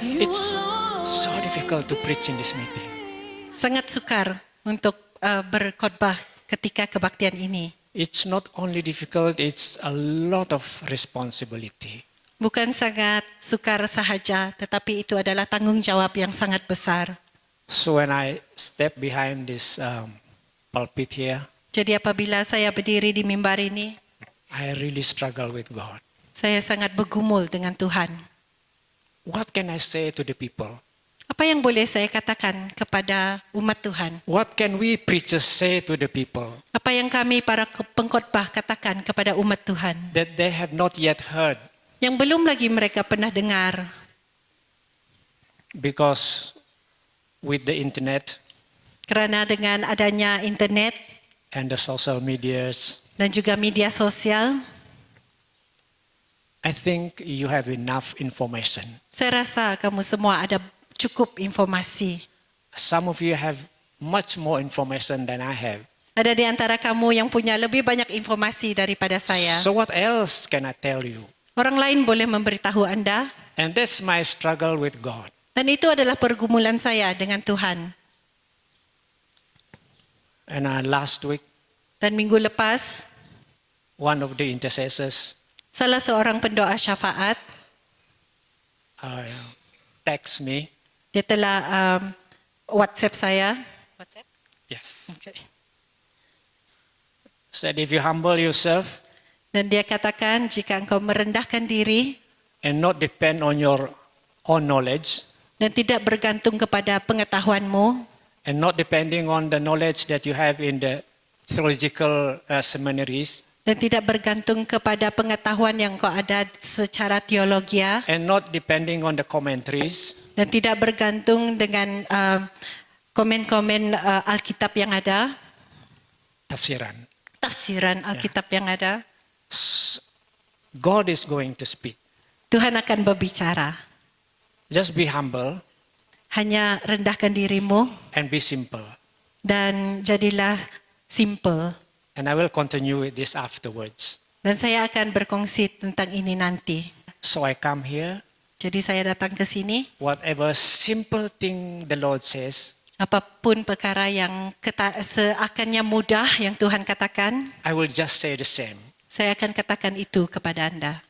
It's so difficult to preach in this meeting. Sangat sukar untuk berkhotbah ketika kebaktian ini. It's not only difficult, it's a lot of responsibility. Bukan sangat sukar sahaja, tetapi itu adalah tanggung jawab yang sangat besar. So when I step behind this pulpit here, Jadi apabila saya berdiri di mimbar ini, I really struggle with God. saya sangat bergumul dengan Tuhan. What can I say to the people? Apa yang boleh saya katakan kepada umat Tuhan? What can we preachers say to the people Apa yang kami para pengkhotbah katakan kepada umat Tuhan? that they have not yet heard? Yang belum lagi mereka pernah dengar. Because with the internet Kerana dengan adanya internet and the social medias, dan juga media sosial, I think you have enough information. saya rasa kamu semua ada cukup informasi. Some of you have much more information than I have. Ada di antara kamu yang punya lebih banyak informasi daripada saya. So what else can I tell you? Orang lain boleh memberitahu Anda. And that's my struggle with God. Dan itu adalah pergumulan saya dengan Tuhan. And last week, Dan minggu lepas, one of the intercessors salah seorang pendoa syafaat, text me. dia telah WhatsApp saya. WhatsApp? Yes. Okay. Said if you humble yourself Dan dia katakan jika engkau merendahkan diri and not depend on your own knowledge dan tidak bergantung kepada pengetahuanmu and not depending on the knowledge that you have in the theological seminaries dan tidak bergantung kepada pengetahuan yang kau ada secara teologia and not depending on the commentaries, dan tidak bergantung dengan komen-komen Alkitab yang ada, tafsiran Alkitab yang ada, God is going to speak. Tuhan akan berbicara. Just be humble Hanya rendahkan dirimu and be simple. dan jadilah simple. And I will continue with this afterwards. Dan saya akan berkongsi tentang ini nanti. So I come here, Jadi saya datang ke sini, whatever simple thing the Lord says, apapun perkara yang seakannya mudah yang Tuhan katakan, I will just say the same. saya akan katakan itu kepada Anda.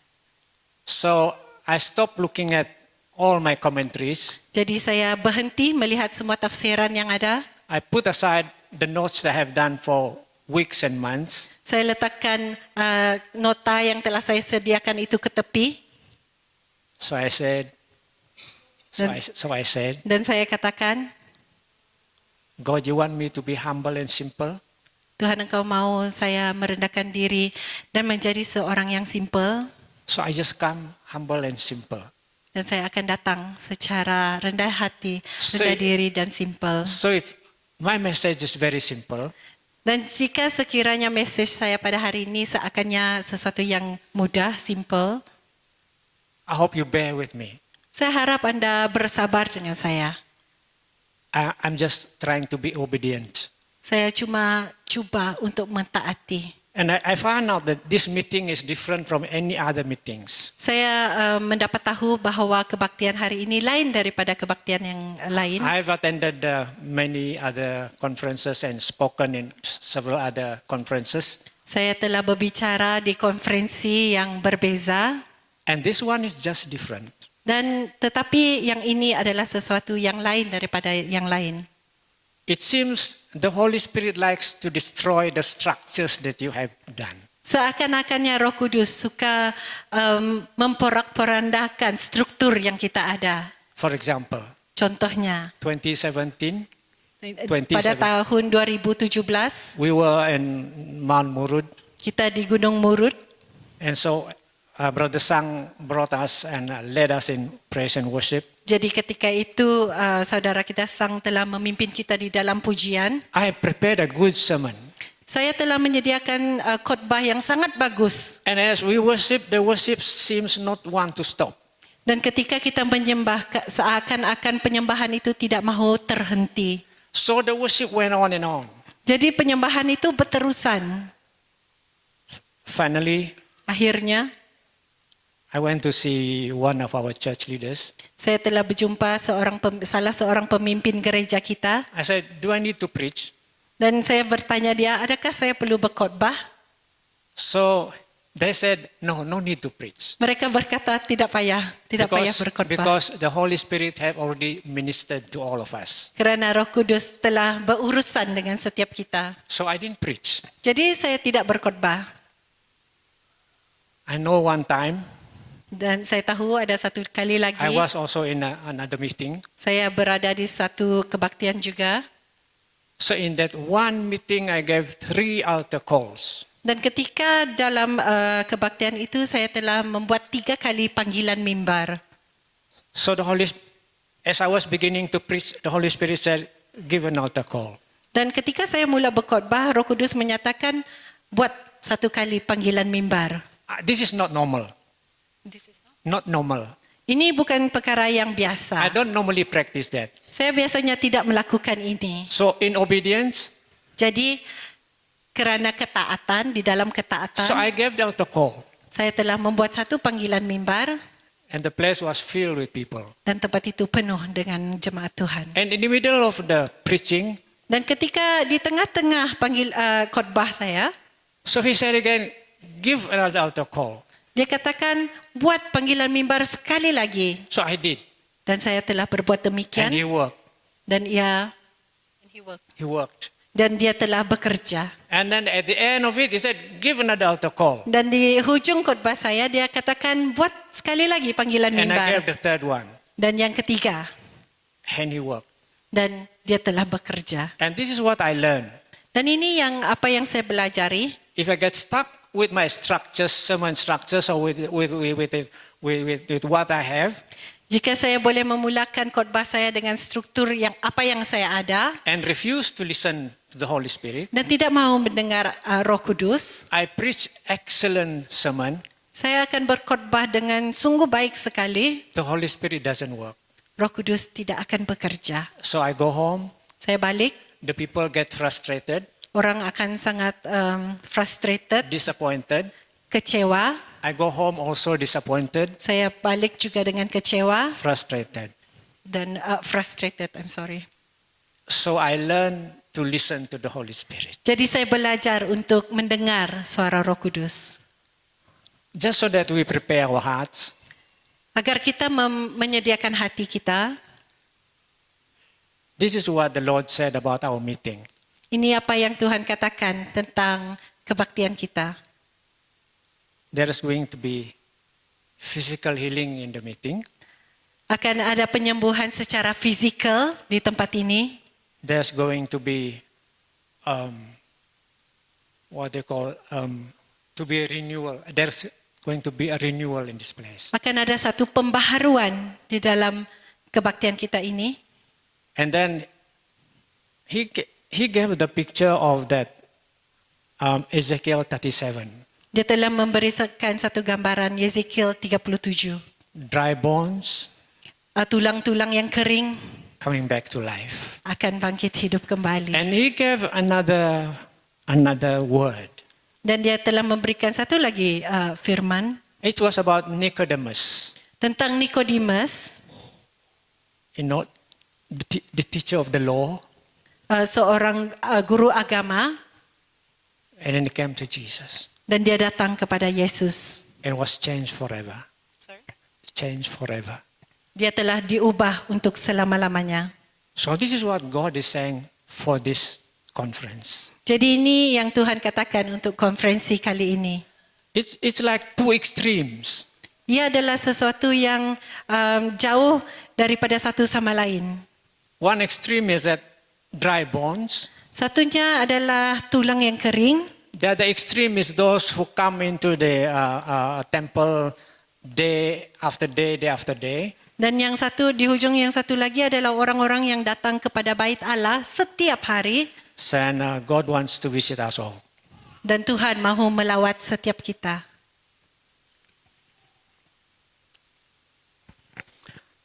So I stop looking at all my commentaries. Jadi saya berhenti melihat semua tafsiran yang ada. I put aside the notes that I have done for weeks and months. Saya letakkan nota yang telah saya sediakan itu ke tepi. So I said, Dan saya katakan, God, you want me to be humble and simple? Tuhan, engkau mau saya merendahkan diri dan menjadi seorang yang simple. So I just come humble and simple. Dan saya akan datang secara rendah hati, rendah diri dan simple. So if my message is very simple, dan jika sekiranya message saya pada hari ini seakannya sesuatu yang mudah, simple, I hope you bear with me. saya harap Anda bersabar dengan saya. I'm just trying to be obedient. Saya cuma cuba untuk mentaati. And I found out that this meeting is different from any other meetings. Saya mendapat tahu bahawa kebaktian hari ini lain daripada kebaktian yang lain. I've attended many other conferences and spoken in several other conferences. Saya telah berbicara di konferensi yang berbeza. And this one is just different. Dan tetapi yang ini adalah sesuatu yang lain daripada yang lain. It seems the Holy Spirit likes to destroy the structures that you have done. Seakan-akannya Roh Kudus suka memporak-porandakan struktur yang kita ada. For example, Contohnya, 2017, pada tahun 2017, we were in Mount Murud. kita di Gunung Murud. And so Brother Sang brought us and led us in praise and worship. Jadi ketika itu saudara kita Sang telah memimpin kita di dalam pujian. I prepared a good sermon. Saya telah menyediakan khotbah yang sangat bagus. And as we worship, the worship seems not want to stop. Dan ketika kita menyembah, seakan-akan penyembahan itu tidak mahu terhenti. So the worship went on and on. Jadi penyembahan itu berterusan. Finally, Akhirnya, I I went to see one of our church leaders. Saya telah berjumpa salah seorang pemimpin gereja kita I said, do I need to preach? dan saya bertanya dia, adakah saya perlu berkhotbah? So they said, no need to preach. Mereka berkata tidak payah berkhotbah. Because the Holy Spirit have already ministered to all of us. Kerana Roh Kudus telah berurusan dengan setiap kita. So I didn't preach. Jadi saya tidak berkhotbah. I know one time, Dan saya tahu ada satu kali lagi I was also in another meeting. saya berada di satu kebaktian juga. So in that one meeting, I gave 3 altar calls. Dan ketika dalam kebaktian itu saya telah membuat 3 kali panggilan mimbar. So as I was beginning to preach, the Holy Spirit said, give an altar call. Dan ketika saya mula berkhotbah, Roh Kudus menyatakan buat 1 kali panggilan mimbar. This is not normal. Not normal. Ini bukan perkara I yang biasa. don't normally practice that. Saya biasanya tidak melakukan ini. So in obedience, Jadi kerana ketaatan, di dalam so ketaatan, I gave the altar call. saya telah membuat 1 panggilan mimbar And the place was filled with people. dan tempat itu penuh dengan jemaat Tuhan. And in the middle of the preaching, Dan ketika di tengah-tengah khotbah saya, so he said again, give another altar call. dia katakan buat panggilan mimbar sekali lagi. So I did. Dan saya telah berbuat And demikian he worked. dan He worked. dan dia telah bekerja. And then at the end of it, he said, give another altar call. Dan di hujung khotbah saya dia katakan buat sekali lagi panggilan And I mimbar. gave the third one. Dan yang ketiga, And he worked. dan dia telah bekerja. And this is what I learned. Dan ini apa yang saya pelajari. If I get stuck with my structures, sermon structures, or with what I have, Jika saya boleh memulakan khotbah saya dengan struktur apa yang saya ada and refuse to listen to the Holy Spirit, dan tidak mau mendengar Roh Kudus, I preach excellent sermon. saya akan berkhotbah dengan sungguh baik sekali. The Holy Spirit doesn't work. Roh Kudus tidak akan bekerja. So I go home. Saya balik, The people get frustrated, orang akan sangat frustrated, disappointed. kecewa. I go home also disappointed, Saya balik juga dengan kecewa frustrated. dan frustrated, So I learn to listen to the Holy Spirit. Jadi saya belajar untuk mendengar suara Roh Kudus. Just so that we prepare our hearts. Agar kita menyediakan hati kita. This is what the Lord said about our meeting. Ini apa yang Tuhan katakan tentang kebaktian kita. There is going to be physical healing in the meeting. Akan ada penyembuhan secara fizikal di tempat ini. There's going to be to be a renewal. There's going to be a renewal in this place. Akan ada satu pembaharuan di dalam kebaktian kita ini. And then he gave the picture of that Ezekiel 37. Dia telah memberikan satu gambaran Yeskiel 37. Dry bones Tulang-tulang yang kering coming back to life. akan bangkit hidup kembali. And he gave another word. Dan dia telah memberikan satu lagi firman It was about Nicodemus, tentang Nikodemus, the teacher of the law. seorang guru agama, And then he came to Jesus dan dia datang kepada Yesus. and was changed forever. Changed forever. Dia telah diubah untuk selama-lamanya. So this is what God is saying for this conference. Jadi ini yang Tuhan katakan untuk konferensi kali ini. It's like 2 extremes. Ia adalah sesuatu yang jauh daripada satu sama lain. One extreme is that dry bones. Satunya adalah tulang yang kering. The other extreme is those who come into the temple day after day. Dan yang satu di hujung yang satu lagi adalah orang-orang yang datang kepada bait Allah setiap hari. And God wants to visit us all. Dan Tuhan mahu melawat setiap kita.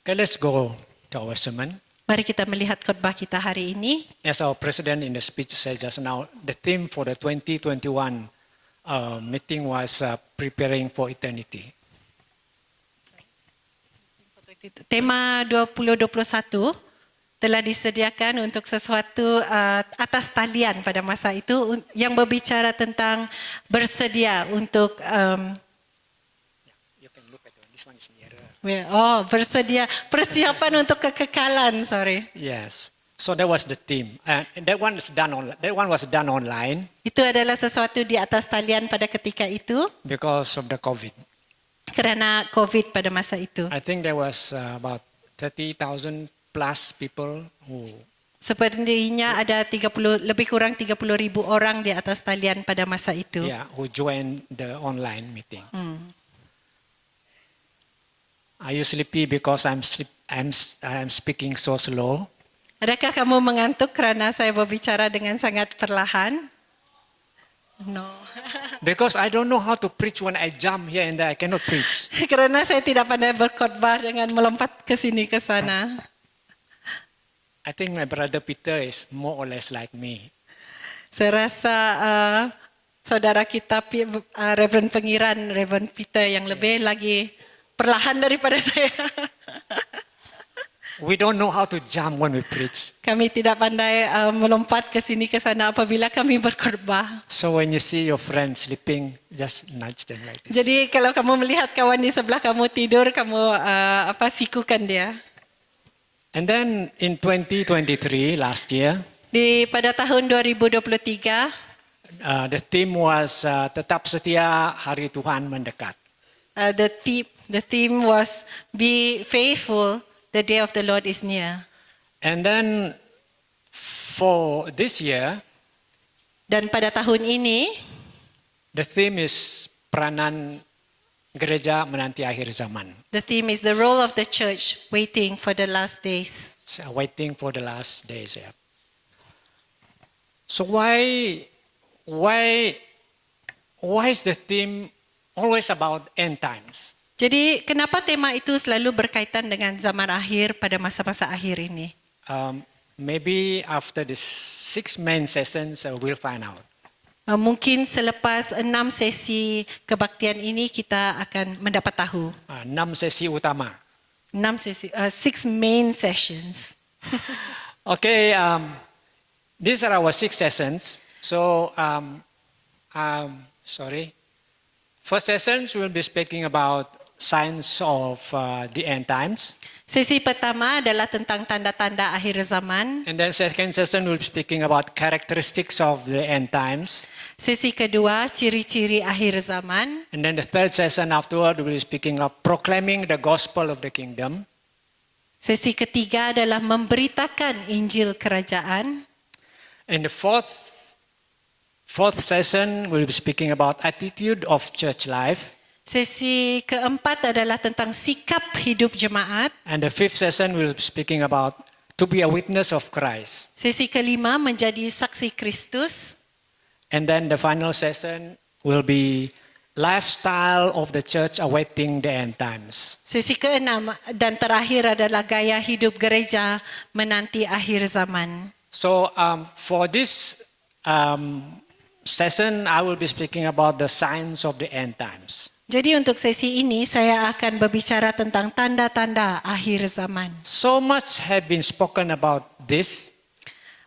Okay, let's go to our sermon. Mari kita melihat khotbah kita hari ini. As our president in the speech said just now, the theme for the 2021 meeting was preparing for eternity. Tema 2021 telah disediakan untuk sesuatu atas talian pada masa itu yang berbicara tentang bersedia untuk You can look at this one is nearer. bersedia persiapan untuk kekekalan, sorry. Yes. So that was the theme, and that one is done on. That one was done online Itu adalah sesuatu di atas talian pada ketika itu because of the COVID. kerana COVID pada masa itu. I think there was about 30,000 plus people who. Sepertinya ada lebih kurang 30,000 orang di atas talian pada masa itu. Yeah, who joined the online meeting. Are you sleepy because I'm speaking so slow? Adakah kamu mengantuk kerana saya berbicara dengan sangat perlahan? No. Because I don't know how to preach when I jump here and there. I cannot preach. Kerana saya tidak pandai berkhotbah dengan melompat ke sini ke sana. I think my brother Peter is more or less like me. Saya rasa saudara kita Reverend Pengiran, Reverend Peter yang lebih lagi perlahan daripada saya. We don't know how to jump when we preach. Kami tidak pandai melompat ke sini ke sana apabila kami berkhotbah. So when you see your friend sleeping, just nudge them like this. Jadi kalau kamu melihat kawan di sebelah kamu tidur, kamu sikukan dia. And then in 2023, last year, Pada tahun 2023, the theme was tetap setia hari Tuhan mendekat. the theme was be faithful, the day of the Lord is near. And then for this year, Dan pada tahun ini, the theme is peranan gereja menanti akhir zaman. the theme is the role of the church waiting for the last days. So waiting for the last days. Yeah. So why is the theme always about end times? Jadi kenapa tema itu selalu berkaitan dengan zaman akhir pada masa-masa akhir ini? Maybe after the 6 main sessions, we'll find out. Mungkin selepas 6 sesi kebaktian ini kita akan mendapat tahu. 6 sesi utama. 6 main sessions. Okay, these are our 6 sessions. So, first session we'll be speaking about signs of the end times. Sesi pertama adalah tentang tanda-tanda akhir zaman. And then second session we'll be speaking about characteristics of the end times. Sesi kedua, ciri-ciri akhir zaman. And then the third session afterward we'll be speaking of proclaiming the gospel of the kingdom. Sesi ketiga adalah memberitakan Injil Kerajaan. And the fourth session we'll be speaking about attitude of church life. Sesi keempat adalah tentang sikap hidup jemaat. And the fifth session we'll be speaking about to be a witness of Christ. Sesi kelima menjadi saksi Kristus. And then the final session will be lifestyle of the church awaiting the end times. Sesi keenam dan terakhir adalah gaya hidup gereja menanti akhir zaman. So for this session, I will be speaking about the signs of the end times. Jadi untuk sesi ini saya akan berbicara tentang tanda-tanda akhir zaman. So much have been spoken about this.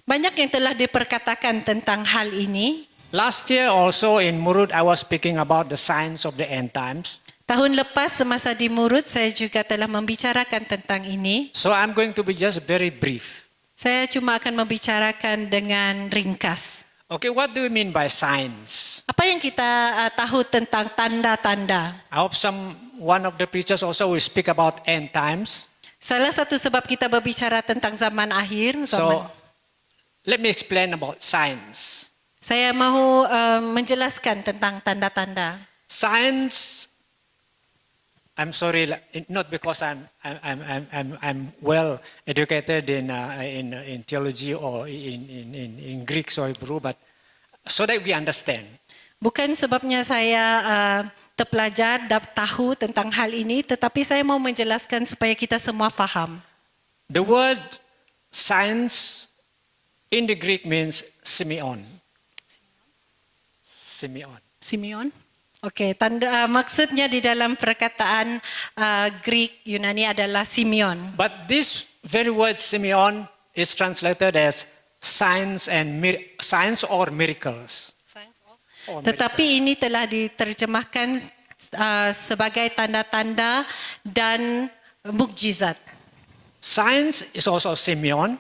Banyak yang telah diperkatakan tentang hal ini. Last year also in Murud, I was speaking about the signs of the end times. Tahun lepas semasa di Murud saya juga telah membicarakan tentang ini. So I'm going to be just very brief. Saya cuma akan membicarakan dengan ringkas. Okay, what do you mean by signs? Apa yang kita tahu tentang tanda-tanda? I hope one of the preachers also will speak about end times. Salah satu sebab kita berbicara tentang zaman akhir. So let me explain about signs. Saya mahu menjelaskan tentang tanda-tanda. Signs. I'm sorry, not because I'm well educated in theology or in Greek or Hebrew, but so that we understand. Bukan sebabnya saya terpelajar dan tahu tentang hal ini, tetapi saya mau menjelaskan supaya kita semua faham. The word signs in the Greek means Simeon. Simeon. Simeon? Okey, maksudnya di dalam perkataan Greek Yunani adalah Simeon. But this very word Simeon is translated as signs or miracles. Or Tetapi ini telah diterjemahkan sebagai tanda-tanda dan mukjizat. Signs is also Simeon.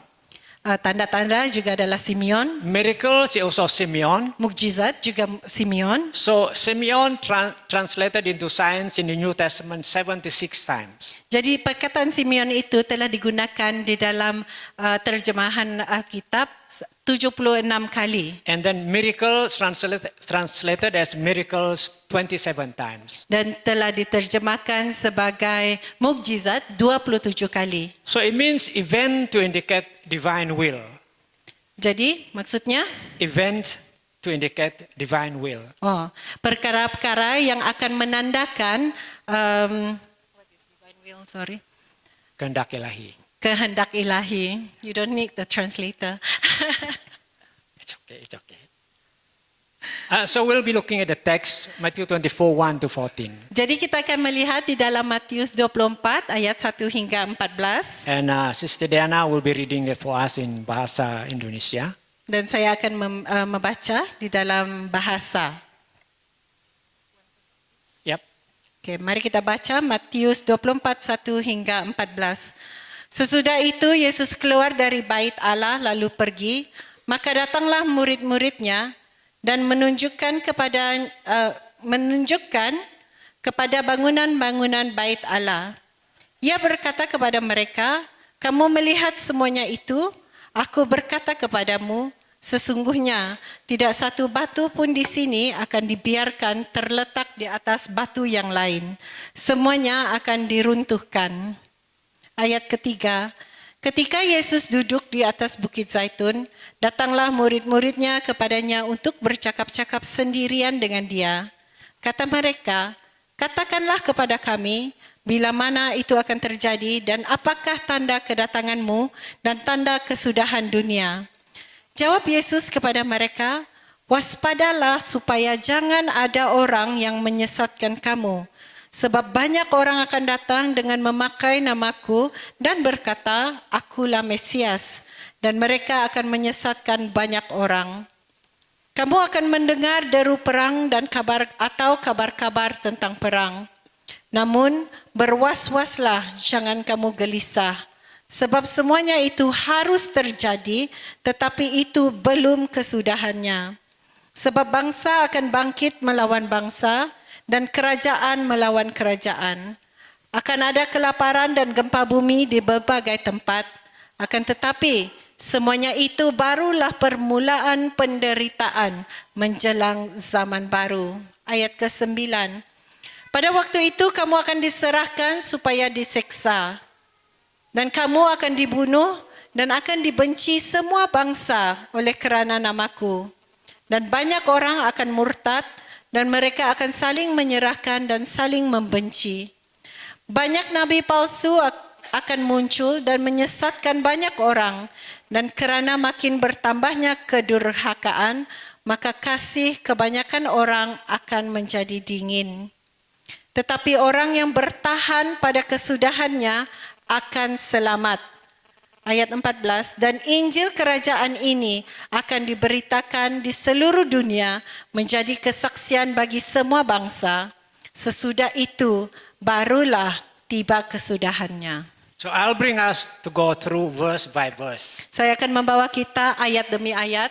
Tanda-tanda juga adalah Simeon, Miracles is also Simeon. mukjizat juga Simeon. So Simeon translated into signs in the New Testament 76 times. Jadi perkataan Simeon itu telah digunakan di dalam terjemahan Alkitab 76 kali. And then miracles translated as miracles 27 times. Dan telah diterjemahkan sebagai mukjizat 27 kali. So it means event to indicate divine will. Jadi maksudnya Event to indicate divine will. perkara-perkara yang akan menandakan what is divine will, sorry. Kehendak ilahi. Kehendak ilahi. You don't need the translator. It's okay. So we'll be looking at the text, Matthew 24, 1 to 14. Jadi kita akan melihat di dalam Matius 24 ayat 1 hingga 14. And Sister Diana will be reading it for us in Bahasa Indonesia. Dan saya akan membaca di dalam bahasa. Yep. Okey, mari kita baca Matius 24, 1 hingga 14. Sesudah itu Yesus keluar dari bait Allah lalu pergi, maka datanglah murid-muridnya dan menunjukkan kepada bangunan-bangunan bait Allah. Ia berkata kepada mereka, "Kamu melihat semuanya itu? Aku berkata kepadamu, sesungguhnya tidak satu batu pun di sini akan dibiarkan terletak di atas batu yang lain. Semuanya akan diruntuhkan." Ayat ketiga, ketika Yesus duduk di atas Bukit Zaitun, datanglah murid-muridnya kepadanya untuk bercakap-cakap sendirian dengan dia. Kata mereka, "Katakanlah kepada kami, bila mana itu akan terjadi dan apakah tanda kedatanganmu dan tanda kesudahan dunia?" Jawab Yesus kepada mereka, "Waspadalah supaya jangan ada orang yang menyesatkan kamu. Sebab banyak orang akan datang dengan memakai namaku dan berkata, 'Akulah Mesias,' dan mereka akan menyesatkan banyak orang. Kamu akan mendengar deru perang dan kabar-kabar tentang perang. Namun berwas-waslah, jangan kamu gelisah. Sebab semuanya itu harus terjadi, tetapi itu belum kesudahannya. Sebab bangsa akan bangkit melawan bangsa, dan kerajaan melawan kerajaan. Akan ada kelaparan dan gempa bumi di berbagai tempat. Akan tetapi semuanya itu barulah permulaan penderitaan menjelang zaman baru. Ayat ke-9. Pada waktu itu kamu akan diserahkan supaya diseksa. Dan kamu akan dibunuh dan akan dibenci semua bangsa oleh kerana namaku. Dan banyak orang akan murtad dan mereka akan saling menyerahkan dan saling membenci. Banyak nabi palsu akan muncul dan menyesatkan banyak orang. Dan kerana makin bertambahnya kedurhakaan, maka kasih kebanyakan orang akan menjadi dingin. Tetapi orang yang bertahan pada kesudahannya akan selamat. Ayat 14, dan Injil kerajaan ini akan diberitakan di seluruh dunia menjadi kesaksian bagi semua bangsa. Sesudah itu barulah tiba kesudahannya. So I'll bring us to go through verse by verse. Saya akan membawa kita ayat demi ayat.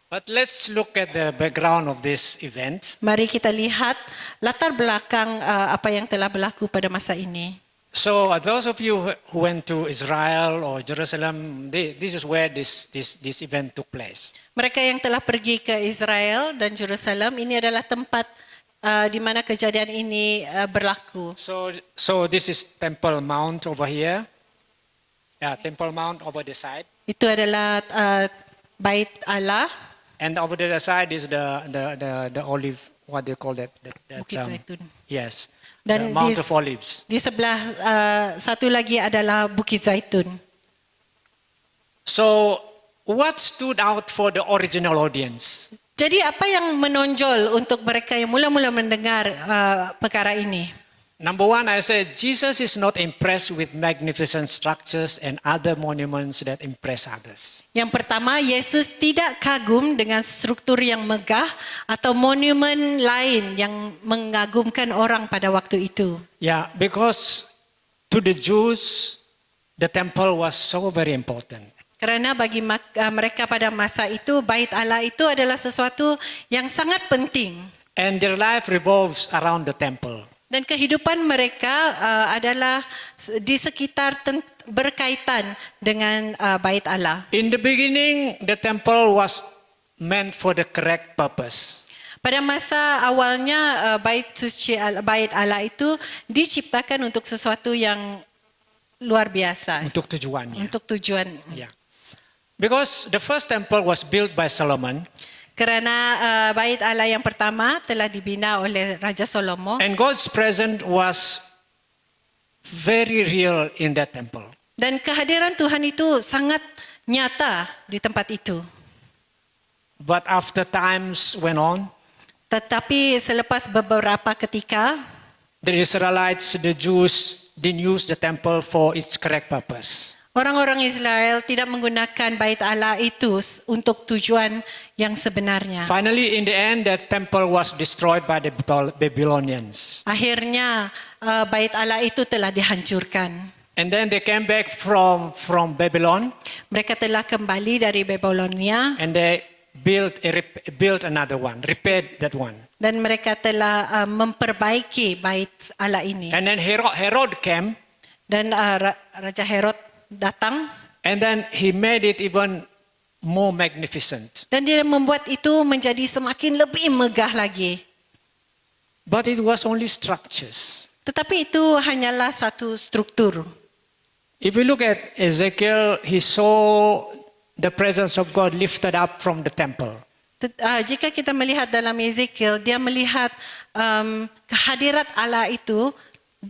But let's look at the background of this event. Mari kita lihat latar belakang apa yang telah berlaku pada masa ini. So those of you who went to Israel or Jerusalem, this is where this event took place. Mereka yang telah pergi ke Israel dan Jerusalem, ini adalah tempat di mana kejadian ini berlaku. So this is Temple Mount over here. Yeah, Temple Mount over the side. Itu adalah Bait Allah. And over the other side is the olive, what they call that Bukit Zaitun. Yes. Dan the Mount of Olives. Di sebelah satu lagi adalah Bukit Zaitun. So what stood out for the original audience? Jadi apa yang menonjol untuk mereka yang mula-mula mendengar perkara ini? Number one, I said Jesus is not impressed with magnificent structures and other monuments that impress others. Yang pertama, Yesus tidak kagum dengan struktur yang megah atau monumen lain yang mengagumkan orang pada waktu itu. Yeah, because to the Jews, the temple was so very important. Kerana bagi mereka pada masa itu, bait Allah itu adalah sesuatu yang sangat penting. And their life revolves around the temple. Dan kehidupan mereka adalah di sekitar berkaitan dengan bait Allah. In the beginning, the temple was meant for the correct purpose. Pada masa awalnya bait suci bait Allah itu diciptakan untuk sesuatu yang luar biasa. Untuk tujuannya. Untuk tujuan. Yeah. Because the first temple was built by Solomon. Kerana bait Allah yang pertama telah dibina oleh Raja Salomo. And God's presence was very real in that temple. Dan kehadiran Tuhan itu sangat nyata di tempat itu. But after times went on, Tetapi selepas beberapa ketika, the Israelites, the Jews, didn't use the temple for its correct purpose. orang-orang Israel tidak menggunakan bait Allah itu untuk tujuan yang sebenarnya. Finally, in the end, that temple was destroyed by the Babylonians. Akhirnya bait Allah itu telah dihancurkan. And then they came back from Babylon, Mereka telah kembali dari Babilonia and they built another one, repaired that one. dan mereka telah memperbaiki bait Allah ini. And then Herod came, Dan Raja Herod datang and then he made it even more magnificent. dan dia membuat itu menjadi semakin lebih megah lagi. But it was only structures. Tetapi itu hanyalah satu struktur. If we look at Ezekiel, he saw the presence of God lifted up from the temple. Jika kita melihat dalam Ezekiel, dia melihat kehadirat Allah itu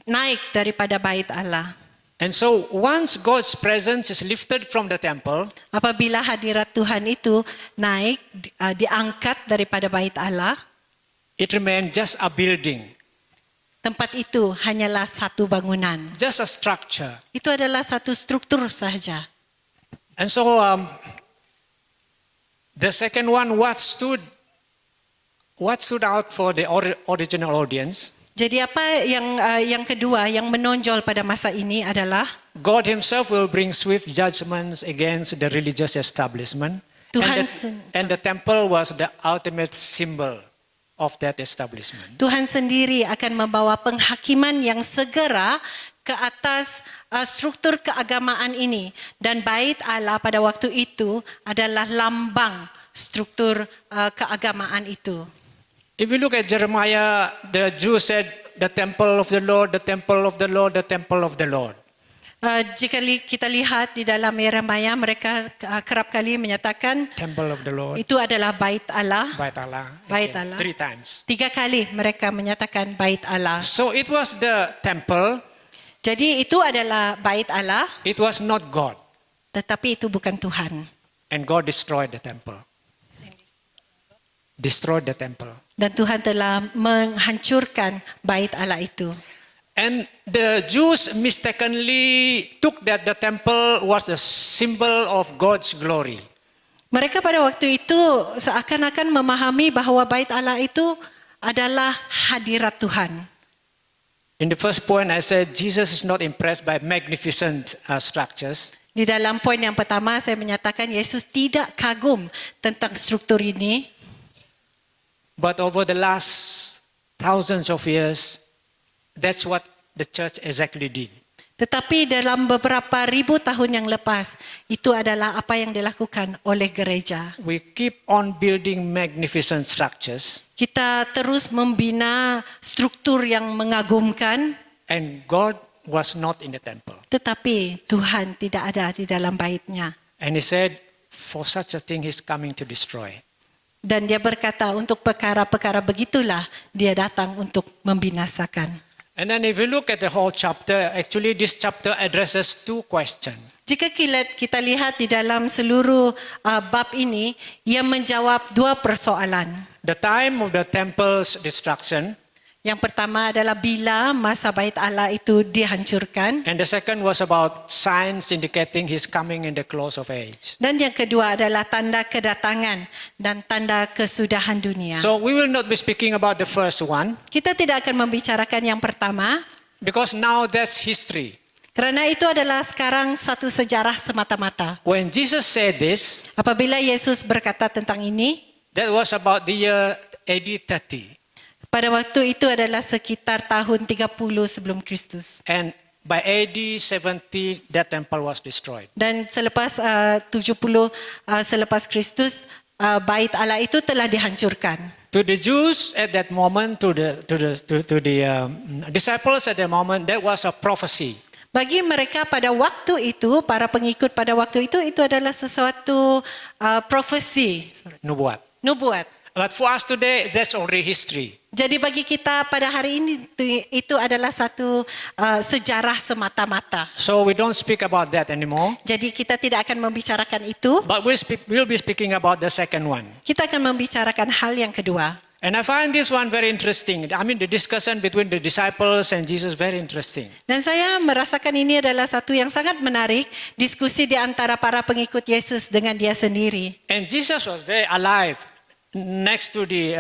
naik daripada bait Allah. And so once God's presence is lifted from the temple, Apabila hadirat Tuhan itu naik, diangkat daripada bait Allah, it remained just a building, tempat itu hanyalah satu bangunan. just a structure. Itu adalah satu struktur sahaja. And so the second one, what stood out for the original audience? Jadi apa yang kedua yang menonjol pada masa ini adalah God himself will bring swift judgments against the religious establishment. And the temple was the ultimate symbol of that establishment. Tuhan sendiri akan membawa penghakiman yang segera ke atas struktur keagamaan ini. Dan bait Allah pada waktu itu adalah lambang struktur keagamaan itu. If you look at Jeremiah, the Jews said, the temple of the Lord, the temple of the Lord, the temple of the Lord. Jika kita lihat di dalam Yeremia, mereka kerap kali menyatakan Temple of the Lord, itu adalah bait Allah. bait Allah. Bait Again, Allah. 3 times. 3 kali mereka menyatakan bait Allah. So it was the temple, Jadi itu adalah bait Allah, it was not God. tetapi itu bukan Tuhan. And God destroyed the temple. Destroyed the temple. Dan Tuhan telah menghancurkan bait Allah itu. And the Jews mistakenly took that the temple was a symbol of God's glory. Mereka pada waktu itu seakan-akan memahami bahawa bait Allah itu adalah hadirat Tuhan. In the first point, I said Jesus is not impressed by magnificent structures. Di dalam poin yang pertama saya menyatakan Yesus tidak kagum tentang struktur ini. But over the last thousands of years, that's what the church exactly did. Tetapi dalam beberapa ribu tahun yang lepas, itu adalah apa yang dilakukan oleh gereja. We keep on building magnificent structures, Kita terus membina struktur yang mengagumkan, and God was not in the temple. tetapi Tuhan tidak ada di dalam baitnya. And he said, for such a thing, he's coming to destroy. Dan dia berkata untuk perkara-perkara begitulah dia datang untuk membinasakan. And then if you look at the whole chapter, actually this chapter addresses 2 questions. Jika kita lihat di dalam seluruh bab ini, ia menjawab dua persoalan. The time of the temple's destruction, Yang pertama adalah bila masa bait Allah itu dihancurkan. and the second was about signs indicating his coming in the close of age. Dan yang kedua adalah tanda kedatangan dan tanda kesudahan dunia. So we will not be speaking about the first one, Kita tidak akan membicarakan yang pertama, because now that's history. kerana itu adalah sekarang satu sejarah semata-mata. When Jesus said this, Apabila Yesus berkata tentang ini, that was about the year AD 30. pada waktu itu adalah sekitar tahun 30 sebelum Kristus. And by AD 70, that temple was destroyed. Dan selepas 70 selepas Kristus, bait Allah itu telah dihancurkan. To the Jews at that moment, to the disciples at that moment, that was a prophecy. Bagi mereka pada waktu itu, para pengikut pada waktu itu adalah sesuatu profesi, Nubuat. nubuat. But for us today, that's already history. Jadi bagi kita pada hari ini itu adalah satu sejarah semata-mata. So we don't speak about that anymore. Jadi kita tidak akan membicarakan itu. But we'll be speaking about the second one. Kita akan membicarakan hal yang kedua. And I find this one very interesting. I mean, the discussion between the disciples and Jesus very interesting. Dan saya merasakan ini adalah satu yang sangat menarik, diskusi di antara para pengikut Yesus dengan dia sendiri. And Jesus was there alive next to the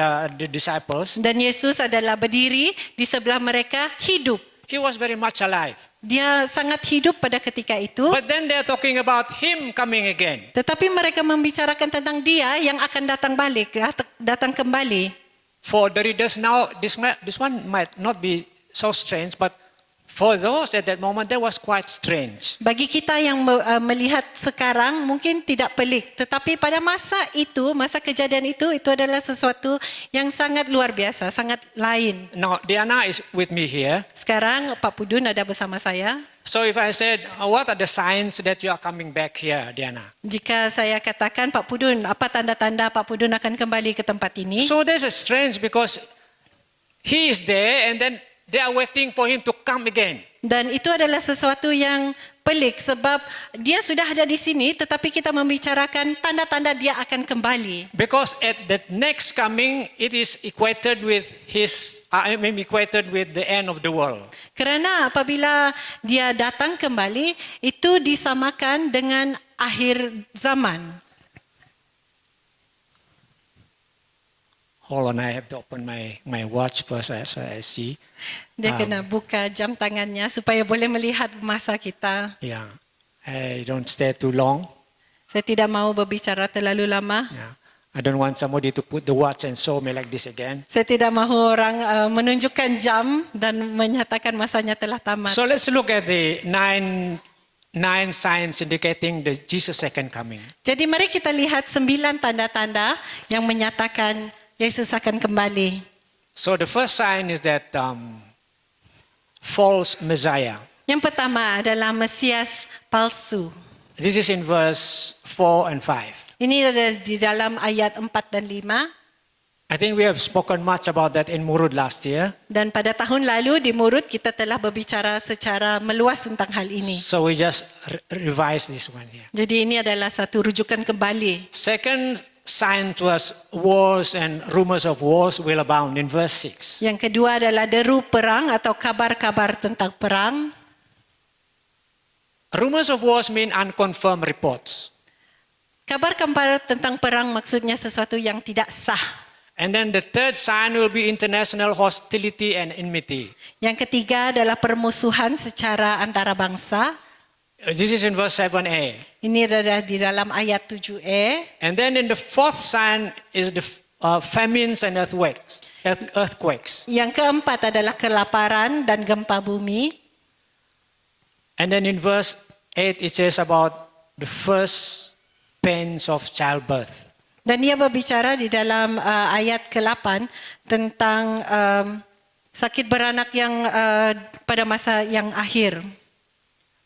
disciples. Dan Yesus adalah berdiri di sebelah mereka, hidup. He was very much alive. Dia sangat hidup pada ketika itu. But then they're talking about him coming again. Tetapi mereka membicarakan tentang dia yang akan datang balik, datang kembali. For the readers now, this one might not be so strange, but for those at that moment, that was quite strange. Bagi kita yang melihat sekarang mungkin tidak pelik, tetapi pada masa itu, masa kejadian itu adalah sesuatu yang sangat luar biasa, sangat lain. Now, Diana is with me here. Sekarang Pak Pudun ada bersama saya. So if I said, what are the signs that you are coming back here, Diana? Jika saya katakan Pak Pudun, apa tanda-tanda Pak Pudun akan kembali ke tempat ini? So this is strange because he is there and then they are waiting for him to come again. Dan itu adalah sesuatu yang pelik sebab dia sudah ada di sini tetapi kita membicarakan tanda-tanda dia akan kembali. Because at that next coming, it is equated with equated with the end of the world. Kerana apabila dia datang kembali, itu disamakan dengan akhir zaman. Hold on, I have to open my watch first so I see. Dia kena buka jam tangannya supaya boleh melihat masa kita. Yeah, I don't stay too long. Saya tidak mau berbicara terlalu lama. Yeah, I don't want somebody to put the watch and show me like this again. Saya tidak mahu orang menunjukkan jam dan menyatakan masanya telah tamat. So let's look at the nine signs indicating the Jesus second coming. Jadi mari kita lihat 9 tanda-tanda yang menyatakan Yesus akan kembali. So the first sign is that false Messiah. Yang pertama adalah Mesias palsu. This is in verse 4 and 5. Ini ada di dalam ayat 4 dan 5. I think we have spoken much about that in Murud last year. Dan pada tahun lalu di Murud kita telah berbicara secara meluas tentang hal ini. So we just revise this one here. Jadi ini adalah satu rujukan kembali. Second sign was wars and rumors of wars will abound in verse 6. Yang kedua adalah deru perang atau kabar-kabar tentang perang. Rumors of wars mean unconfirmed reports. Kabar-kabar tentang perang maksudnya sesuatu yang tidak sah. And then the third sign will be international hostility and enmity. Yang ketiga adalah permusuhan secara antara bangsa. This is in verse 7a. Ini ada di dalam ayat 7e. And then in the fourth sign is the famines and earthquakes. Yang keempat adalah kelaparan dan gempa bumi. And then in verse 8 it says about the first pains of childbirth. Dan dia berbicara di dalam ayat ke-8 tentang sakit beranak yang pada masa yang akhir.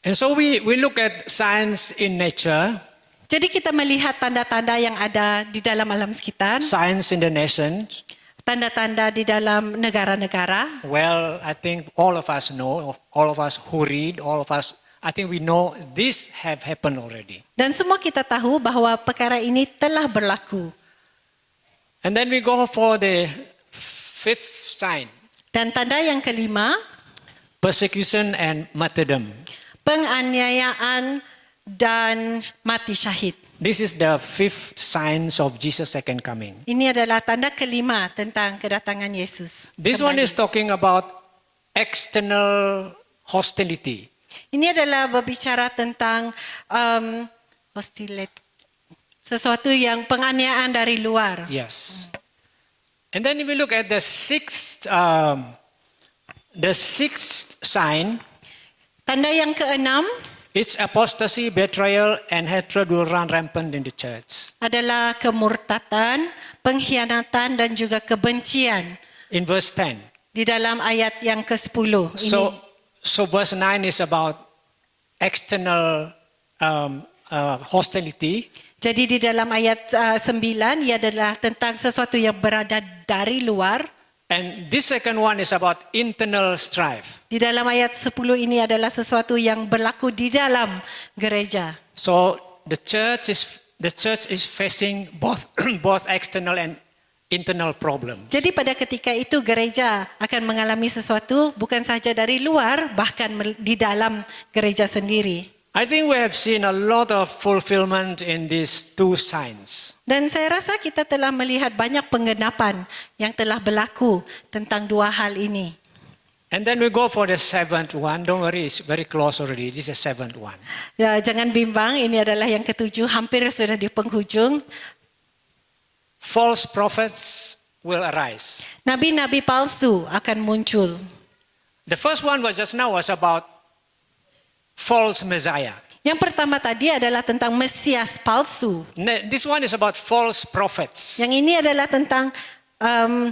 And so we look at signs in nature, Jadi kita melihat tanda-tanda yang ada di dalam alam sekitar, signs in the nations. tanda-tanda di dalam negara-negara. Well, I think all of us know, all of us who read, all of us I think we know this have happened already. Dan semua kita tahu bahwa perkara ini telah berlaku. And then we go for the fifth sign, Dan tanda yang kelima, persecution and martyrdom. penganiayaan dan mati syahid. This is the fifth signs of Jesus' second coming. Ini adalah tanda kelima tentang kedatangan Yesus. This one kembali. is talking about external hostility. Ini adalah berbicara tentang hostility, sesuatu yang penganiayaan dari luar. Yes. And then if we look at the sixth sign, Tanda yang keenam it's apostasy, betrayal, and hatred will run rampant in the church. adalah kemurtatan, pengkhianatan dan juga kebencian. In verse 10. Di dalam ayat yang ke-10 ini. So verse 9 is about external hostility. Jadi di dalam ayat 9 ia adalah tentang sesuatu yang berada dari luar. And this second one is about internal strife. Di dalam ayat 10 ini adalah sesuatu yang berlaku di dalam gereja. So the church is facing both both external and internal problem. Jadi pada ketika itu gereja akan mengalami sesuatu bukan saja dari luar, bahkan di dalam gereja sendiri. I think we have seen a lot of fulfillment in these two signs. Dan saya rasa kita telah melihat banyak penggenapan yang telah berlaku tentang dua hal ini. And then we go for the seventh one. Don't worry, it's very close already. This is the seventh one. Ya, jangan bimbang, ini adalah yang ketujuh, hampir sudah di penghujung. False prophets will arise. Nabi-nabi palsu akan muncul. The first one was just now was about false Messiah. Yang pertama tadi adalah tentang Mesias palsu. This one is about false prophets. Yang ini adalah tentang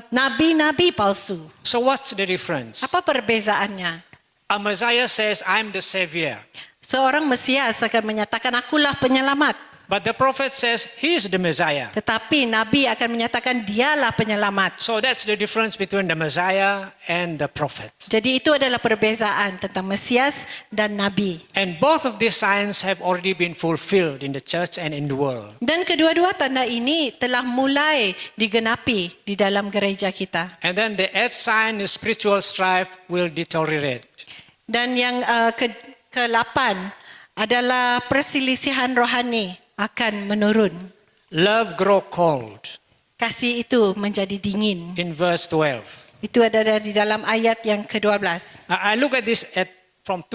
nabi-nabi palsu. So what's the difference? Apa perbezaannya? A Messiah says, I'm the savior. Seorang Mesias akan menyatakan akulah penyelamat. But the prophet says, he is the Messiah. Tetapi Nabi akan menyatakan dialah penyelamat. So that's the difference between the Messiah and the prophet. Jadi itu adalah perbezaan tentang Mesias dan Nabi. And both of these signs have already been fulfilled in the church and in the world. Dan kedua-dua tanda ini telah mulai digenapi di dalam gereja kita. And then the eighth sign is spiritual strife will deteriorate. Dan yang ke-8 adalah perselisihan rohani akan menurun. Love grow cold. Kasih itu menjadi dingin. In verse 12. Itu ada di dalam ayat yang ke-12. I look at this from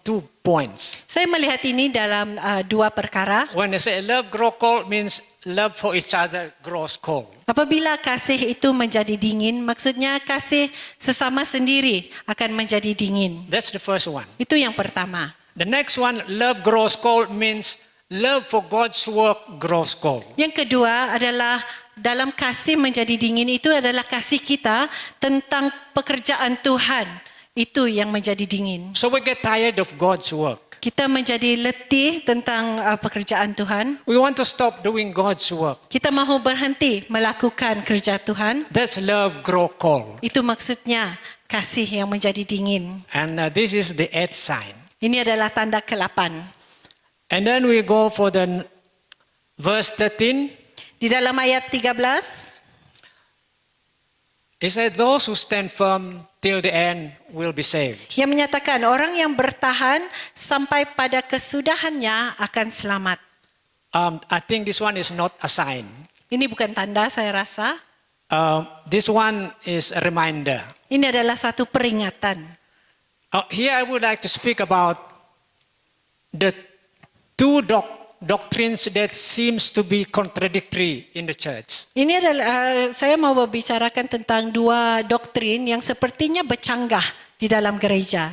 two points. Saya melihat ini dalam dua perkara. When I say love grow cold means love for each other grows cold. Apabila kasih itu menjadi dingin, maksudnya kasih sesama sendiri akan menjadi dingin. That's the first one. Itu yang pertama. The next one, love grows cold, means love for God's work grows cold. Yang kedua adalah dalam kasih menjadi dingin itu adalah kasih kita tentang pekerjaan Tuhan. Itu yang menjadi dingin. So we get tired of God's work. Kita menjadi letih tentang pekerjaan Tuhan. We want to stop doing God's work. Kita mahu berhenti melakukan kerja Tuhan. That's love grow cold. Itu maksudnya kasih yang menjadi dingin. And this is the eighth sign. Ini adalah tanda ke-8. And then we go for the verse 13. Di dalam ayat 13, It says those who stand firm till the end will be saved. yang menyatakan orang yang bertahan sampai pada kesudahannya akan selamat. I think this one is not a sign. Ini bukan tanda, saya rasa. This one is a reminder. Ini adalah satu peringatan. Here I would like to speak about the two doctrines that seems to be contradictory in the church. Ini adalah saya mau membicarakan tentang dua doktrin yang sepertinya bercanggah di dalam gereja.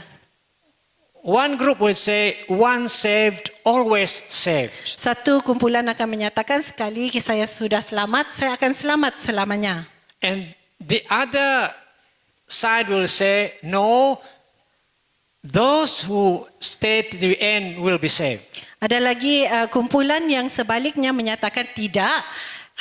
One group will say, once saved, always saved. Satu kumpulan akan menyatakan sekali saya sudah selamat, saya akan selamat selamanya. And the other side will say, no, those who stay to the end will be saved. Ada lagi kumpulan yang sebaliknya menyatakan tidak,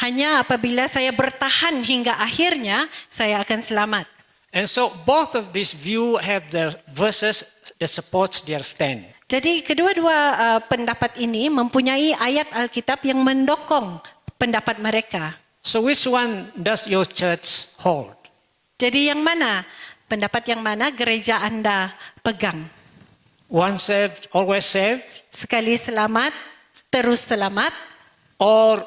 hanya apabila saya bertahan hingga akhirnya saya akan selamat. And so both of these view have the verses that supports their stand. Jadi kedua-dua pendapat ini mempunyai ayat Alkitab yang mendukung pendapat mereka. So which one does your church hold? Jadi yang mana? Pendapat yang mana gereja Anda pegang? One saved, always saved? Sekali selamat, terus selamat? Or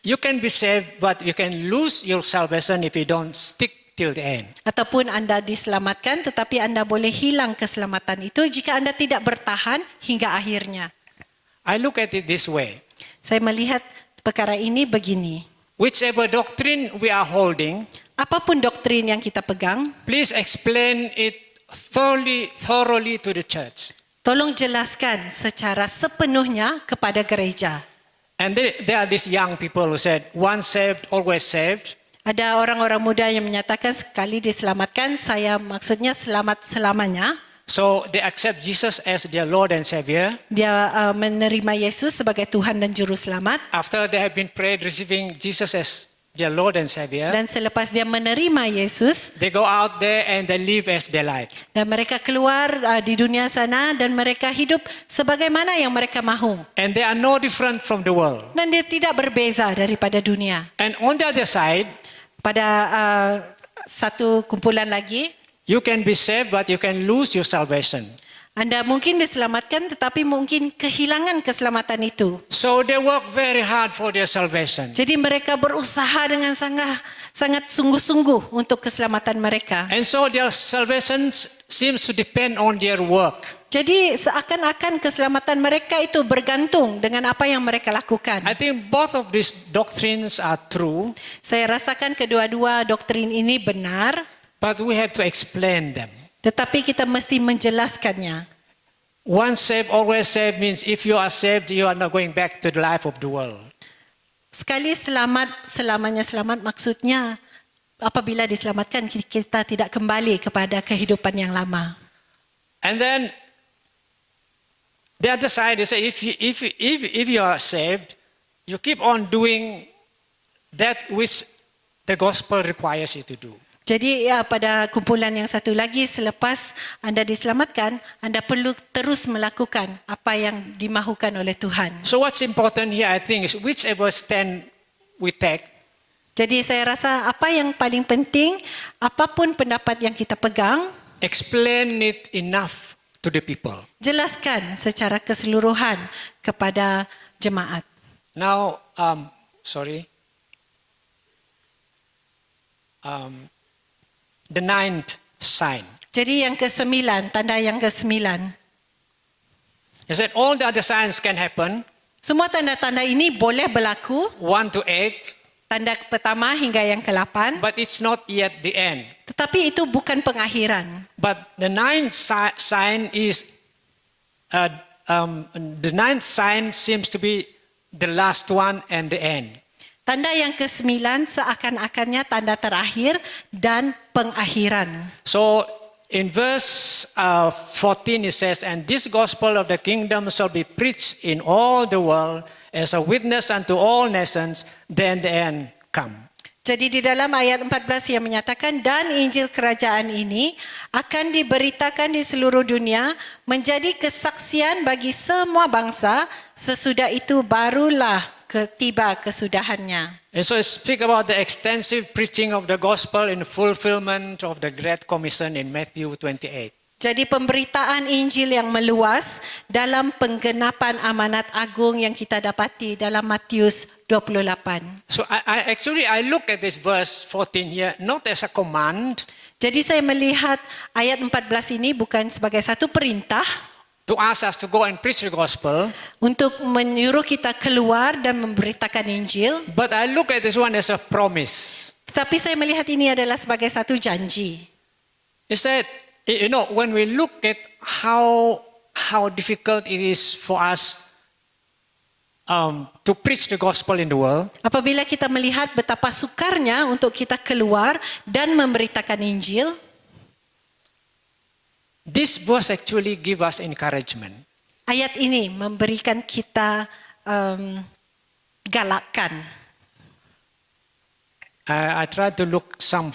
you can be saved but you can lose your salvation if you don't stick till the end? Ataupun Anda diselamatkan tetapi Anda boleh hilang keselamatan itu jika Anda tidak bertahan hingga akhirnya. I look at it this way. Saya melihat perkara ini begini. Whichever doctrine we are holding, Apapun doktrin yang kita pegang, please explain it thoroughly to the church. tolong jelaskan secara sepenuhnya kepada gereja. And there are these young people who said, once saved, always saved. Ada orang-orang muda yang menyatakan sekali diselamatkan, saya maksudnya selamat selamanya. So they accept Jesus as their Lord and Savior. Dia menerima Yesus sebagai Tuhan dan Juru Selamat. After they have been prayed, receiving Jesus as their Lord and Savior, Dan selepas dia menerima Yesus, they go out there and they live as they like. dan mereka keluar di dunia sana dan mereka hidup sebagaimana yang mereka mahu. And they are no different from the world. Dan dia tidak berbeza daripada dunia. And on the other side, Pada satu kumpulan lagi, you can be saved, but you can lose your salvation. Anda mungkin diselamatkan tetapi mungkin kehilangan keselamatan itu. So they work very hard for their salvation. Jadi mereka berusaha dengan sangat sungguh-sungguh untuk keselamatan mereka. And so their salvation seems to depend on their work. Jadi seakan-akan keselamatan mereka itu bergantung dengan apa yang mereka lakukan. I think both of these doctrines are true, Saya rasakan kedua-dua doktrin ini benar, but we have to explain them. tetapi kita mesti menjelaskannya. Once saved, always saved means if you are saved, you are not going back to the life of the world. Sekali selamat, selamanya selamat maksudnya apabila diselamatkan kita tidak kembali kepada kehidupan yang lama. And then the other side is if you are saved, you keep on doing that which the gospel requires you to do. Jadi pada kumpulan yang satu lagi, selepas Anda diselamatkan, Anda perlu terus melakukan apa yang dimahukan oleh Tuhan. So what's important here, I think, is whichever stand we take, Jadi saya rasa apa yang paling penting, apapun pendapat yang kita pegang, explain it enough to the people. jelaskan secara keseluruhan kepada jemaat. Now, the ninth sign. Jadi yang ke-9, tanda yang ke-9. He said all the other signs can happen, Semua tanda-tanda ini boleh berlaku, 1 to 8, tanda pertama hingga yang ke-8, but it's not yet the end. tetapi itu bukan pengakhiran. But the ninth sign is, the ninth sign seems to be the last one and the end. Tanda yang ke-9 seakan-akannya tanda terakhir dan pengakhiran. So in verse 14 it says, and this gospel of the kingdom shall be preached in all the world as a witness unto all nations, then the end come. Jadi di dalam ayat 14 yang menyatakan, dan Injil kerajaan ini akan diberitakan di seluruh dunia menjadi kesaksian bagi semua bangsa, sesudah itu barulah tiba kesudahannya. And so it speak about the extensive preaching of the gospel in fulfillment of the Great Commission in Matthew 28. Jadi pemberitaan Injil yang meluas dalam penggenapan amanat agung yang kita dapati dalam Matius 28. So I look at this verse 14 here not as a command Jadi saya melihat ayat 14 ini bukan sebagai satu perintah to ask us to go and preach the gospel, untuk menyuruh kita keluar dan memberitakan Injil, but I look at this one as a promise. tetapi saya melihat ini adalah sebagai satu janji. It said, when we look at how difficult it is for us to preach the gospel in the world, Apabila kita melihat betapa sukarnya untuk kita keluar dan memberitakan Injil, this verse actually give us encouragement. ayat ini memberikan kita galakan. I tried to look some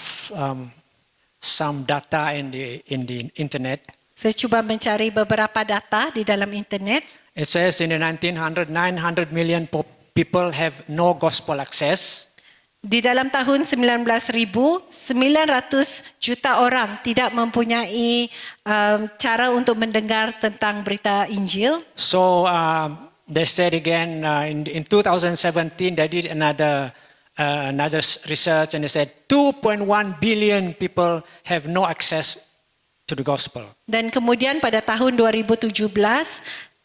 some data in the internet. Saya cuba mencari beberapa data di dalam internet. It says in the 1900, 900 million people have no gospel access. Di dalam tahun 19,900 juta orang tidak mempunyai cara untuk mendengar tentang berita Injil. So they said again in 2017 they did another research and they said 2.1 billion people have no access to the gospel. Dan kemudian pada tahun 2017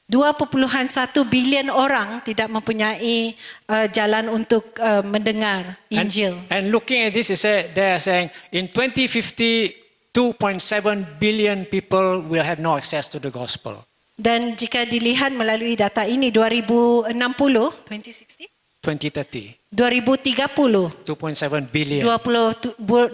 2.1 bilion orang tidak mempunyai jalan untuk mendengar Injil. And looking at this, they are saying in 2050, 2.7 billion people will have no access to the gospel. Dan jika dilihat melalui data ini 2060, 2060? 2030, 2030, 2.7 billion. 2.7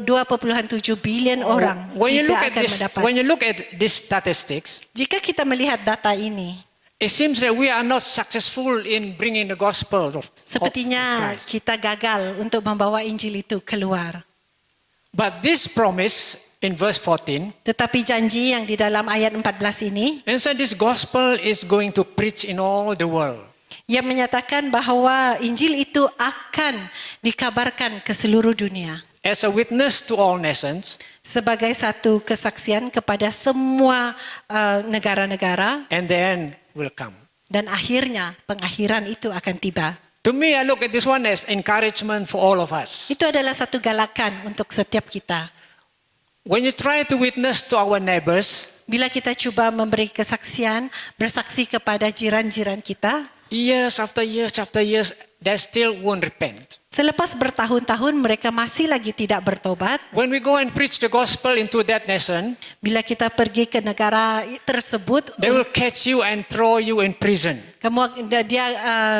bilion orang When you tidak akan mendapat. when you look at these statistics, Jika kita melihat data ini, it seems that we are not successful in bringing the gospel of sepertinya Christ. kita gagal untuk membawa Injil itu keluar. But this promise in verse 14, Tetapi janji yang di dalam ayat 14 ini, and so this gospel is going to preach in all the world. yang menyatakan bahawa Injil itu akan dikabarkan ke seluruh dunia. As a witness to all nations, Sebagai satu kesaksian kepada semua negara-negara, and the end will come. dan akhirnya pengakhiran itu akan tiba. To me, I look at this one as encouragement for all of us. Itu adalah satu galakan untuk setiap kita. When you try to witness to our neighbors, Bila kita cuba memberi kesaksian, bersaksi kepada jiran-jiran kita, years after years, they still won't repent. selepas bertahun-tahun mereka masih lagi tidak bertobat. When we go and preach the gospel into that nation, Bila kita pergi ke negara tersebut, they will catch you and throw you in prison.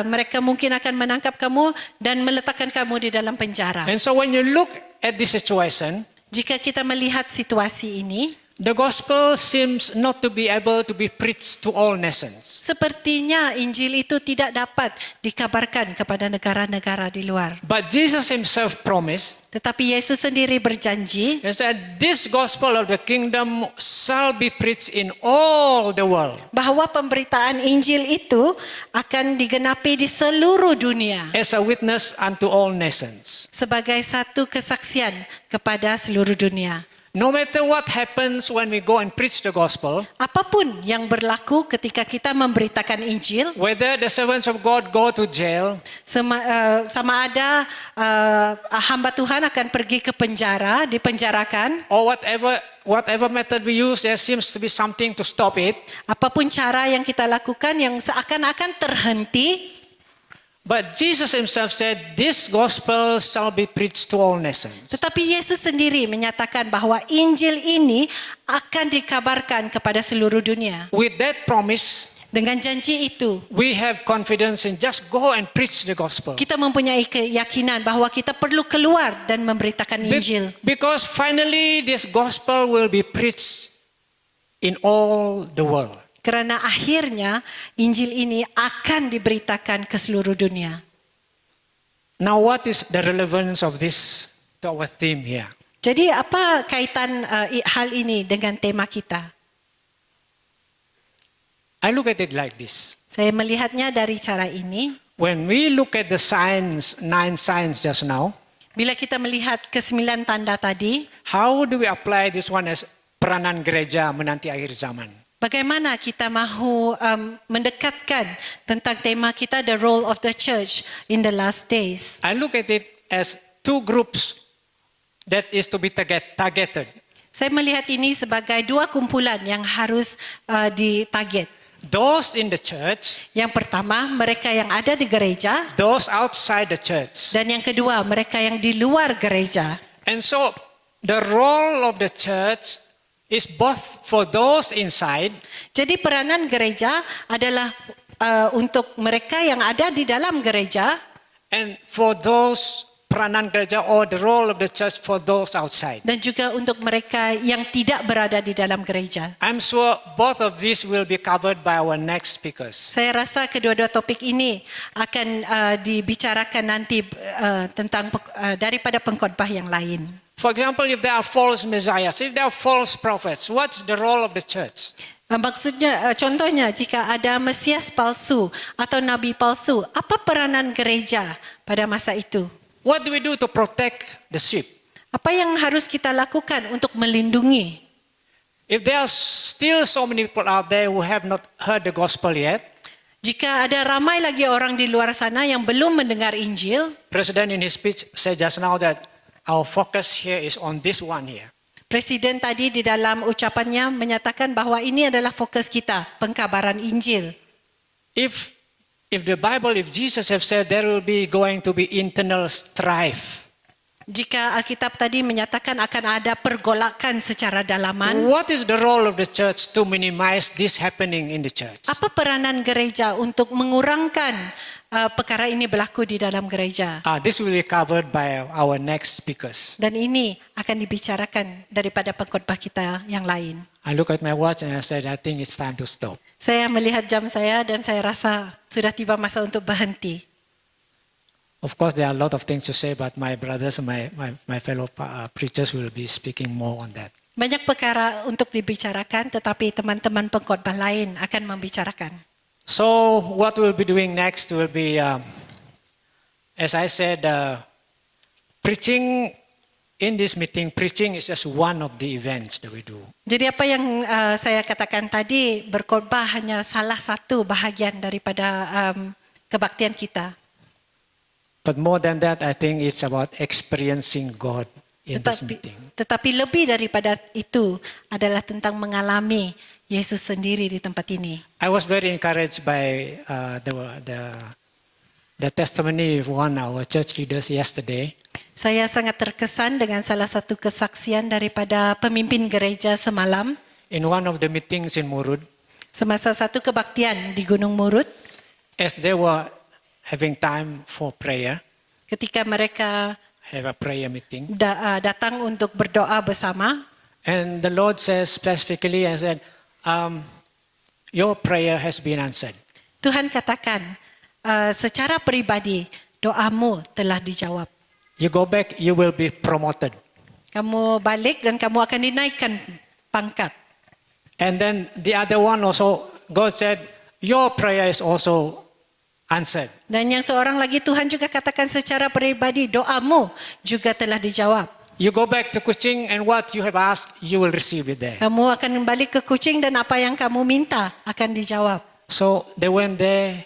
mereka mungkin akan menangkap kamu dan meletakkan kamu di dalam penjara. And so when you look at this situation, Jika kita melihat situasi ini, the gospel seems not to be able to be preached to all nations. sepertinya Injil itu tidak dapat dikabarkan kepada negara-negara di luar. But Jesus himself promised, Tetapi Yesus sendiri berjanji he said, this gospel of the kingdom shall be preached in all the world bahwa pemberitaan Injil itu akan digenapi di seluruh dunia as a witness unto all nations. sebagai satu kesaksian kepada seluruh dunia. No matter what happens when we go and preach the gospel, Apapun yang berlaku ketika kita memberitakan Injil, whether the servants of God go to jail, sama ada hamba Tuhan akan pergi ke penjara, dipenjarakan, or whatever method we use, there seems to be something to stop it. apapun cara yang kita lakukan yang seakan-akan terhenti, But Jesus himself said, this gospel shall be preached to all nations. tetapi Yesus sendiri menyatakan bahwa Injil ini akan dikabarkan kepada seluruh dunia. With that promise, Dengan janji itu, we have confidence in just go and preach the gospel. kita mempunyai keyakinan bahwa kita perlu keluar dan memberitakan Injil. Because finally this gospel will be preached in all the world. Kerana akhirnya Injil ini akan diberitakan ke seluruh dunia. Now what is the relevance of this to our theme here? Jadi apa kaitan hal ini dengan tema kita? I look at it like this. Saya melihatnya dari cara ini. When we look at the signs, 9 signs just now, Bila kita melihat ke-9 tanda tadi, how do we apply this one as peranan gereja menanti akhir zaman? bagaimana kita mahu mendekatkan tentang tema kita, the role of the church in the last days. I look at it as 2 groups that is to be targeted. Saya melihat ini sebagai 2 kumpulan yang harus ditarget. Those in the church, Yang pertama, mereka yang ada di gereja, those outside the church. dan yang kedua, mereka yang di luar gereja. And so the role of the church is both for those inside Jadi peranan gereja adalah untuk mereka yang ada di dalam gereja and for those peranan gereja or the role of the church for those outside. dan juga untuk mereka yang tidak berada di dalam gereja. I'm sure both of these will be covered by our next speakers. Saya rasa kedua-dua topik ini akan dibicarakan nanti tentang daripada pengkhotbah yang lain. For example, if there are false messiahs, if there are false prophets, what's the role of the church? Maksudnya, contohnya jika ada Mesias palsu atau Nabi palsu, apa peranan gereja pada masa itu? What do we do to protect the sheep? Apa yang harus kita lakukan untuk melindungi? If there are still so many people out there who have not heard the gospel yet, Jika ada ramai lagi orang di luar sana yang belum mendengar Injil, President in his speech said just now that our focus here is on this one here. Presiden tadi di dalam ucapannya menyatakan bahwa ini adalah fokus kita, pengkabaran Injil. If the Bible, if Jesus have said there will be going to be internal strife, Jika Alkitab tadi menyatakan akan ada pergolakan secara dalaman, what is the role of the church to minimize this happening in the church? apa peranan gereja untuk mengurangkan perkara ini berlaku di dalam gereja? This will be covered by our next speakers. Dan ini akan dibicarakan daripada pengkhotbah kita yang lain. I look at my watch and I said, I think it's time to stop. Saya melihat jam saya dan saya rasa sudah tiba masa untuk berhenti. Of course, there are a lot of things to say, but my brothers, my fellow preachers will be speaking more on that. Banyak perkara untuk dibicarakan, tetapi teman-teman pengkhotbah lain akan membicarakan. So what we'll be doing next will be, as I said, preaching in this meeting. Preaching is just one of the events that we do. Jadi apa yang saya katakan tadi, berkhotbah hanya salah satu bahagian daripada kebaktian kita. But more than that, I think it's about experiencing God in this meeting. Tetapi lebih daripada itu adalah tentang mengalami Yesus sendiri di tempat ini. I was very encouraged by the testimony of one of our church leaders yesterday. Saya sangat terkesan dengan salah satu kesaksian daripada pemimpin gereja semalam. In one of the meetings in Murud, Semasa satu kebaktian di Gunung Murud, as they were having time for prayer, ketika mereka have a prayer meeting, datang untuk berdoa bersama, and the Lord says specifically, I said, your prayer has been answered. Tuhan katakan, secara pribadi doamu telah dijawab. You go back, you will be promoted. Kamu balik dan kamu akan dinaikkan pangkat. And then the other one also, God said, your prayer is also answered. Dan yang seorang lagi Tuhan juga katakan secara pribadi doamu juga telah dijawab. You go back to Kuching and what you have asked, you will receive it there. Kamu akan balik ke Kuching dan apa yang kamu minta akan dijawab. So they went there.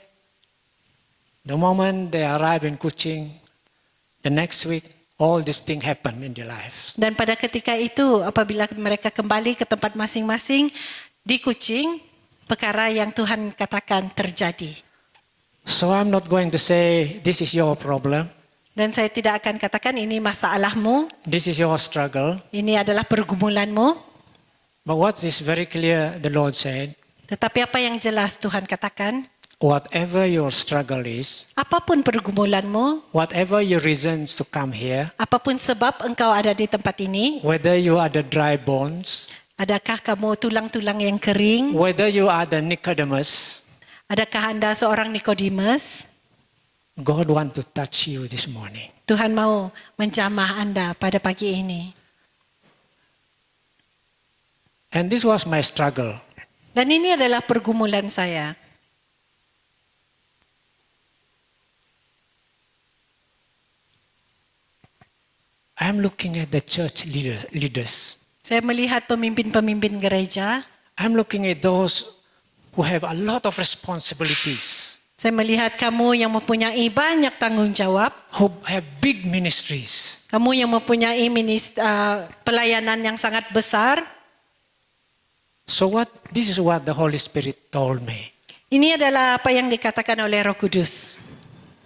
The moment they arrived in Kuching, the next week, all these things happen in their lives. Dan pada ketika itu apabila mereka kembali ke tempat masing-masing di Kuching, perkara yang Tuhan katakan terjadi. So I'm not going to say this is your problem. Dan saya tidak akan katakan ini masalahmu, This is your struggle. ini adalah pergumulanmu. But what is very clear, the Lord said, Tetapi apa yang jelas Tuhan katakan, whatever your struggle is, apapun pergumulanmu, whatever your reasons to come here, apapun sebab engkau ada di tempat ini, whether you are the dry bones, adakah kamu tulang-tulang yang kering, whether you are the Nicodemus, adakah Anda seorang Nikodemus, God want to touch you this morning. Tuhan mau menjamah Anda pada pagi ini. And this was my struggle. Dan ini adalah pergumulan saya. I'm looking at the church leaders. Saya melihat pemimpin-pemimpin gereja. I'm looking at those who have a lot of responsibilities, Saya melihat kamu yang mempunyai banyak tanggung jawab. who have big ministries. Kamu yang mempunyai pelayanan yang sangat besar. So this is what the Holy Spirit told me. Ini adalah apa yang dikatakan oleh Roh Kudus.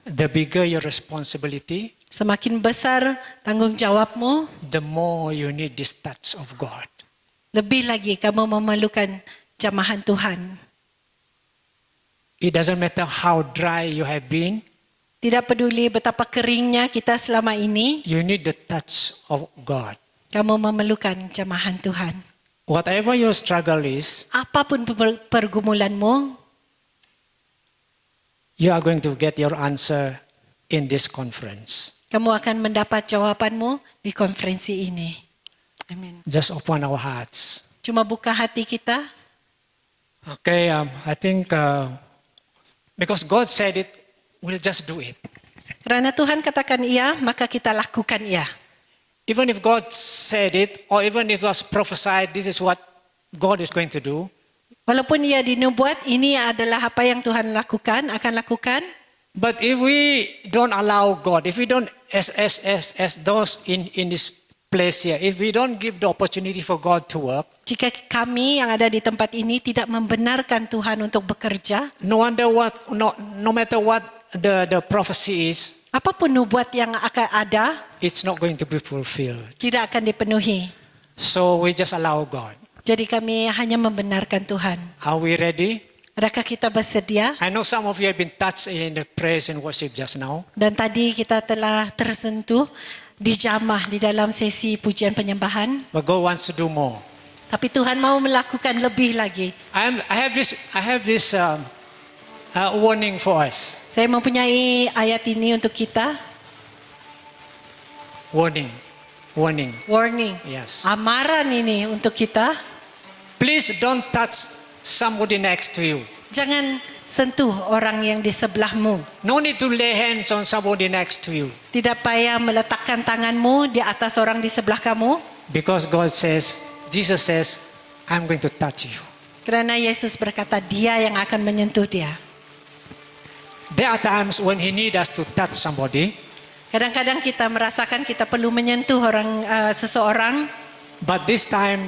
The bigger your responsibility, Semakin besar tanggung jawabmu, the more you need this touch of God. lebih lagi kamu memerlukan jamahan Tuhan. It doesn't matter how dry you have been, Tidak peduli betapa keringnya kita selama ini, you need the touch of God. kamu memerlukan jamahan Tuhan. Whatever your struggle is, Apapun pergumulanmu, you are going to get your answer in this conference. kamu akan mendapat jawabanmu di konferensi ini. Amin. Just open our hearts. Cuma buka hati kita. Okay, I think because God said it, we'll just do it. Kerana Tuhan katakan iya, maka kita lakukan iya. Even if God said it, or even if it was prophesied, this is what God is going to do. Walaupun ia dinubuat, ini adalah apa yang Tuhan lakukan, akan lakukan. But if we don't allow God, if we don't, as those in this place here, if we don't give the opportunity for God to work, Jika kami yang ada di tempat ini tidak membenarkan Tuhan untuk bekerja, no matter what the prophecy is, apapun nubuat yang akan ada, it's not going to be fulfilled. tidak akan dipenuhi. So we just allow God. Jadi kami hanya membenarkan Tuhan. Are we ready? Adakah kita bersedia? I know some of you have been touched in the praise and worship just now. Dan tadi kita telah tersentuh dijamah di dalam sesi pujian penyembahan. But God wants to do more. Tapi Tuhan mau melakukan lebih lagi. I have this warning for us. Saya mempunyai ayat ini untuk kita. Warning. Warning. Yes. Amaran ini untuk kita. Please don't touch somebody next to you. Jangan sentuh orang yang di sebelahmu. No need to lay hands on somebody next to you. Tidak payah meletakkan tanganmu di atas orang di sebelah kamu. Because Jesus says, I'm going to touch you. Kerana Yesus berkata dia yang akan menyentuh dia. There are times when He needs us to touch somebody. Kadang-kadang kita merasakan kita perlu menyentuh seseorang. But this time,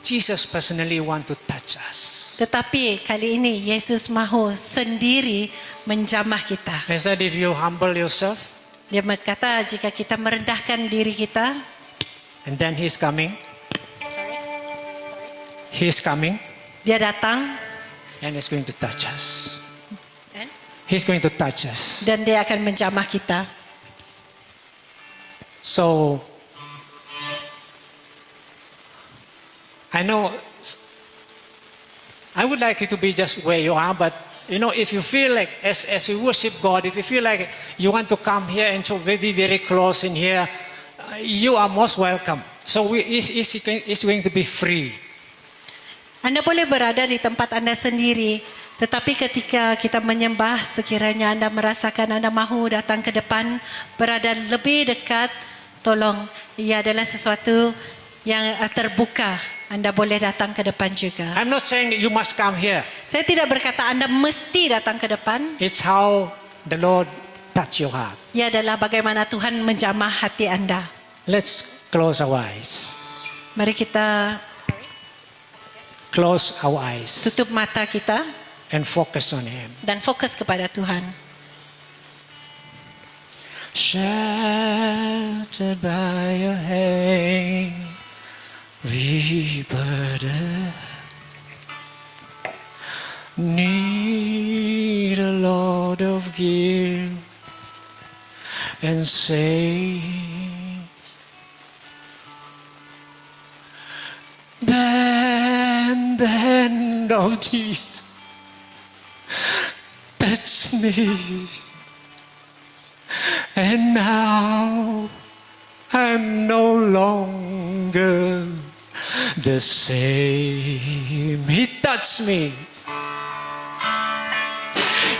Jesus personally want to touch us. Tetapi kali ini Yesus mahu sendiri menjamah kita. He said, if you humble yourself, Dia berkata jika kita merendahkan diri kita, and then He's coming. He's coming, Dia datang and He's going to touch us. He's going to touch us. dan Dia akan menjamah kita. So, I know I would like you to be just where you are, but if you feel like as you worship God, if you feel like you want to come here and so very, very close in here, you are most welcome. So it's going to be free. Anda boleh berada di tempat Anda sendiri, tetapi ketika kita menyembah, sekiranya Anda merasakan Anda mahu datang ke depan, berada lebih dekat, tolong, ia adalah sesuatu yang terbuka. Anda boleh datang ke depan juga. I'm not saying that you must come here. Saya tidak berkata Anda mesti datang ke depan. It's how the Lord touch your heart. Ia adalah bagaimana Tuhan menjamah hati Anda. Let's close our eyes. Mari kita Close our eyes tutup mata kita and focus on Him. dan fokus kepada Tuhan. Sheltered by your hand, we burden, need a Lord of guilt and save. Then the hand of Jesus touched me, and now I'm no longer the same. He touched me.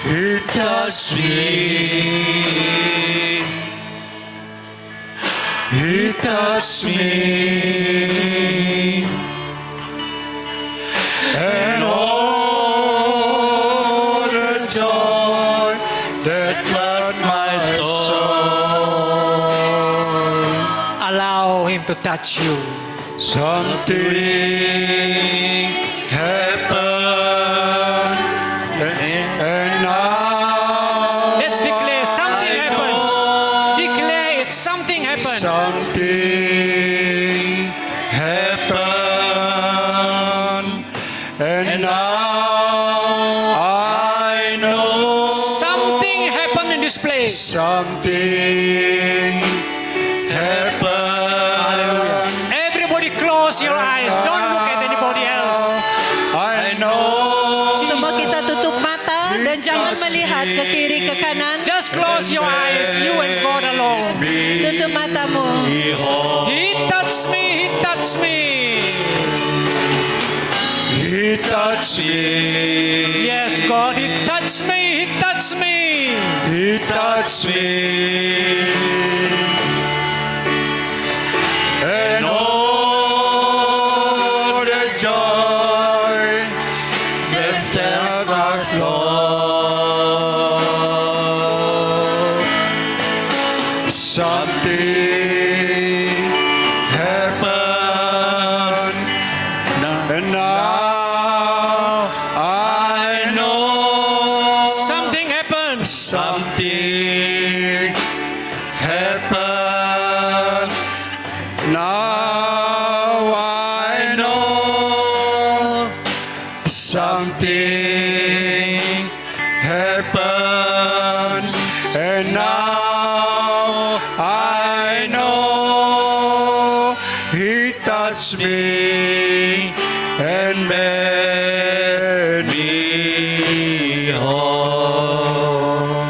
He touched me. He touched me. And all the joy that flooded my soul. Allow Him to touch you. Something happened, and now let's declare something happened. Declare it. Something happened. Something happened, and now I know something happened in this place. Something happened. Hallelujah. Everybody close your eyes. Don't look at anybody else. I know Semua kita tutup mata dan jangan melihat ke kiri ke kanan. Just close your eyes, you and God alone. Tutup matamu. He touched me, He touched me. He touched me. Yes, God, He touched me, He touched me. He touched me. And all the joy that never flow. Something happened, and now I know Something happened. something happened. Now I know something happened, and now I know He touched me and made me whole.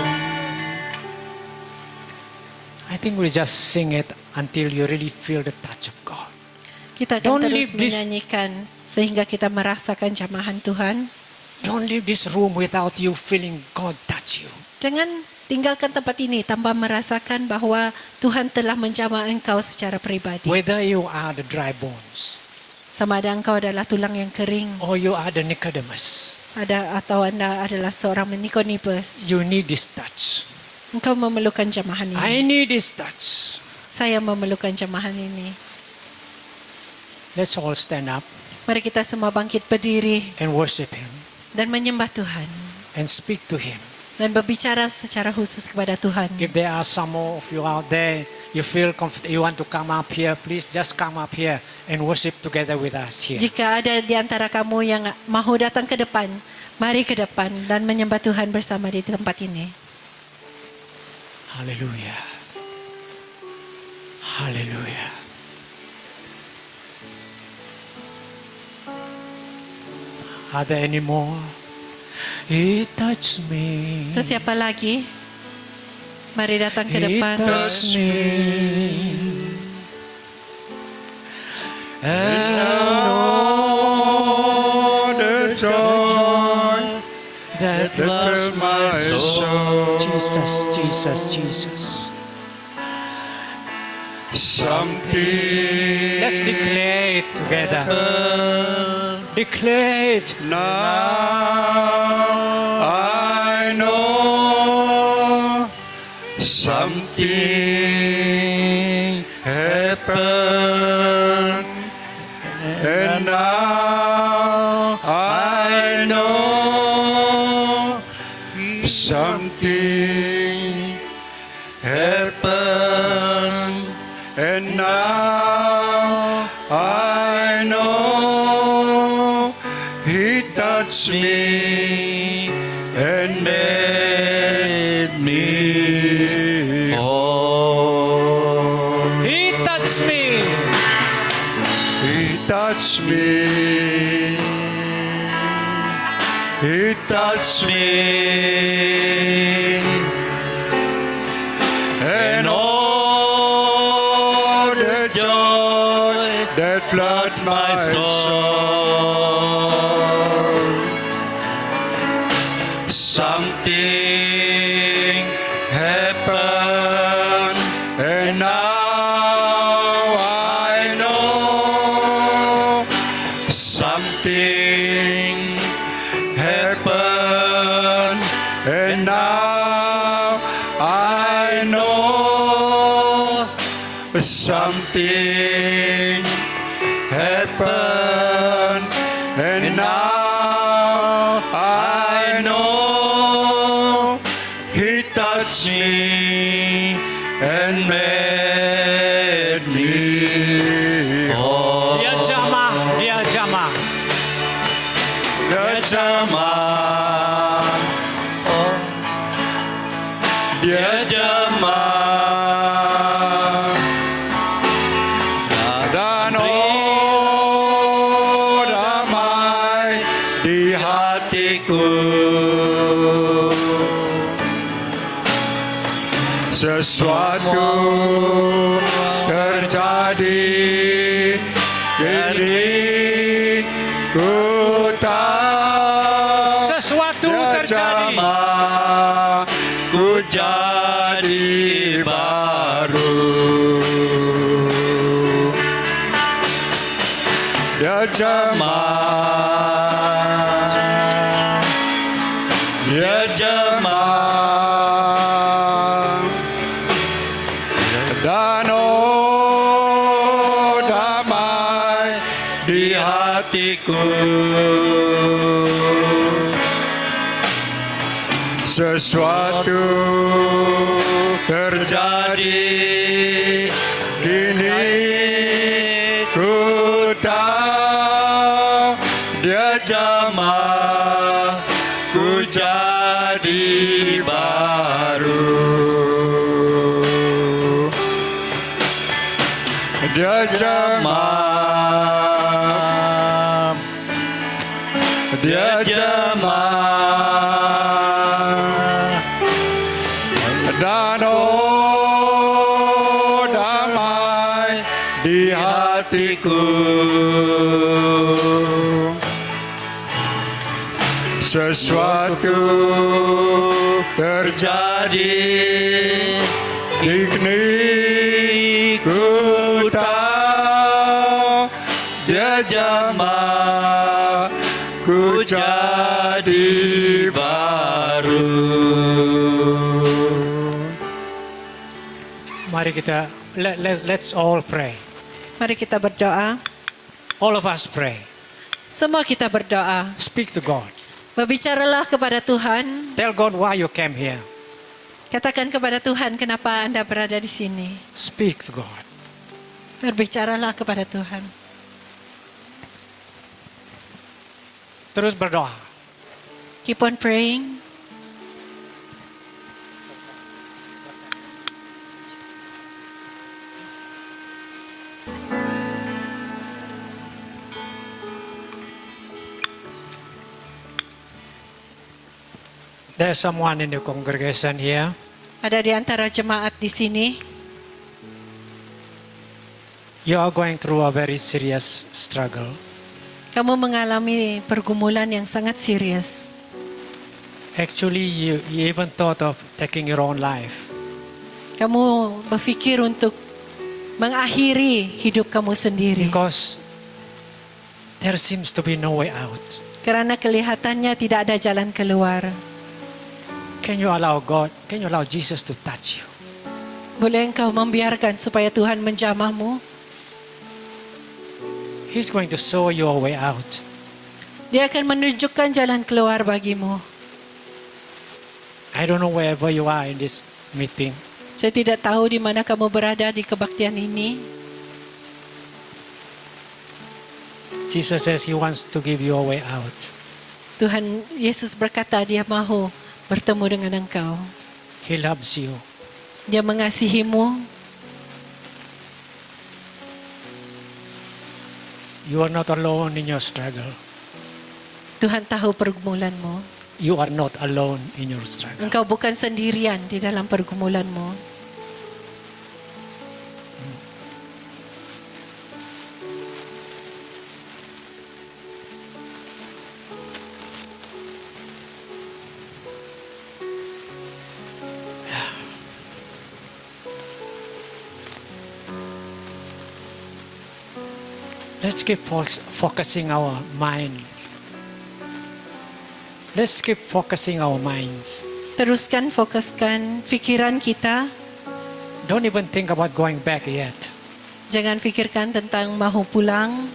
I think we just sing it until you really feel the touch of God. Kita akan Don't terus leave this- menyanyikan sehingga kita merasakan jamahan Tuhan. Don't leave this room without you feeling God touch you. Jangan tinggalkan tempat ini tanpa merasakan bahwa Tuhan telah menjamah engkau secara pribadi. Whether you are the dry bones Sama ada engkau adalah tulang yang kering, or you are the Nicodemus, atau anda adalah seorang Nikodimos. you need this touch. Engkau memerlukan jamahan ini. I need this touch. Saya memerlukan jamahan ini. Let's all stand up Mari kita semua bangkit berdiri and worship Him dan menyembah Tuhan. and speak to Him. Dan berbicara secara khusus kepada Tuhan. If there are some of you out there, you feel you want to come up here, please just come up here and worship together with us here. Jika ada di antara kamu yang mahu datang ke depan, mari ke depan dan menyembah Tuhan bersama di tempat ini. Hallelujah. Hallelujah. Are there any more? He touched me. Sesiapa lagi? Mari datang ke He depan. touched me. And Oh, the joy that that fills my soul. Jesus, Jesus, Jesus. Something Let's declare it together. Declare it. now I know something happened, and now I know something happened, and now I know He touched me and made me whole. He touched me. He touched me. He touched me. And all the joy that floods my soul. Something happened, and now I know something happened, and now I know something happened, and now I know He touched me and made me whole. Dia jamah, dia jamah. Dia jamah, dia jamah, dan oh damai di hatiku. hatiku. Sesuatu terjadi, kini ku tahu. Sesuatu terjadi. Jamaah ku jadi baru. Ya jemaah, ya jemaah, dan oh damai di hatiku. Sesuatu terjadi, kini ku tahu dia jamaah ku jadi baru. Dia jamaah, dia jamaah, dan oh damai di hatiku. Sesuatu terjadi, kini ku tahu dia jamaah ku jadi baru. Mari kita let's all pray. Mari kita berdoa. All of us pray. Semua kita berdoa. Speak to God. Berbicaralah kepada Tuhan. Tell God why you came here. Katakan kepada Tuhan kenapa Anda berada di sini. Speak to God. Berbicaralah kepada Tuhan. Terus berdoa. Keep on praying. There's someone in the congregation here. Ada di antara jemaat di sini. You are going through a very serious struggle. Kamu mengalami pergumulan yang sangat serius. Actually, you even thought of taking your own life. Kamu berfikir untuk mengakhiri hidup kamu sendiri. Because there seems to be no way out. Karena kelihatannya tidak ada jalan keluar. Can you allow Jesus to touch you? Boleh engkau membiarkan supaya Tuhan menjamahmu? He's going to show you a way out. Dia akan menunjukkan jalan keluar bagimu. I don't know wherever you are in this meeting. Saya tidak tahu di mana kamu berada di kebaktian ini. Jesus says he wants to give you a way out. Tuhan Yesus berkata dia mahu bertemu dengan engkau. He loves you. Dia mengasihimu. You are not alone in your struggle. Tuhan tahu pergumulanmu. You are not alone in your struggle. Engkau bukan sendirian di dalam pergumulanmu. Let's keep focusing our mind. Let's keep focusing our minds. Teruskan fokuskan pikiran kita. Don't even think about going back yet. Jangan fikirkan tentang mahu pulang.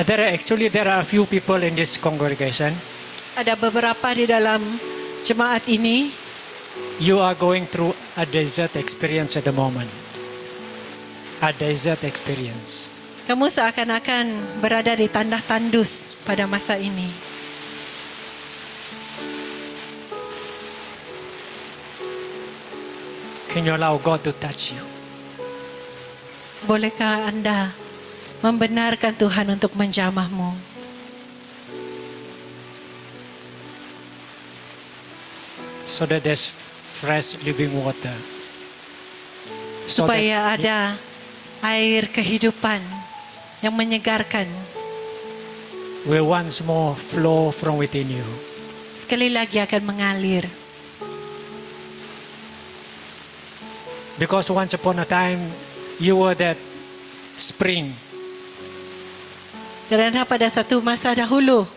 There are a few people in this congregation. Ada beberapa di dalam jemaat ini. You are going through a desert experience at the moment. A desert experience. Kamu seakan-akan berada di tanah tandus pada masa ini. Can you allow God to touch you? Bolehkah Anda membenarkan Tuhan untuk menjamahmu? So that there's fresh living water. So that Supaya ada air kehidupan yang menyegarkan. will once more flow from within you. Sekali lagi akan mengalir. Because once upon a time, you were that spring. Kerana pada satu masa dahulu,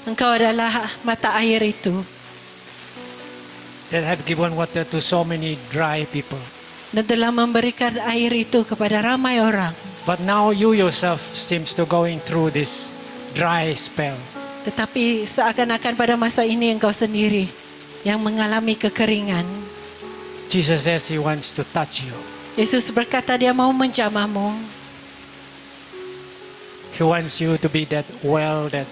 engkau adalah mata air itu That have given water to so many dry people. dan telah memberikan air itu kepada ramai orang. But now you yourself seems to going through this dry spell. Tetapi seakan-akan pada masa ini engkau sendiri yang mengalami kekeringan. Jesus says he wants to touch you. Yesus berkata dia mau menjamahmu. He wants you to be that well that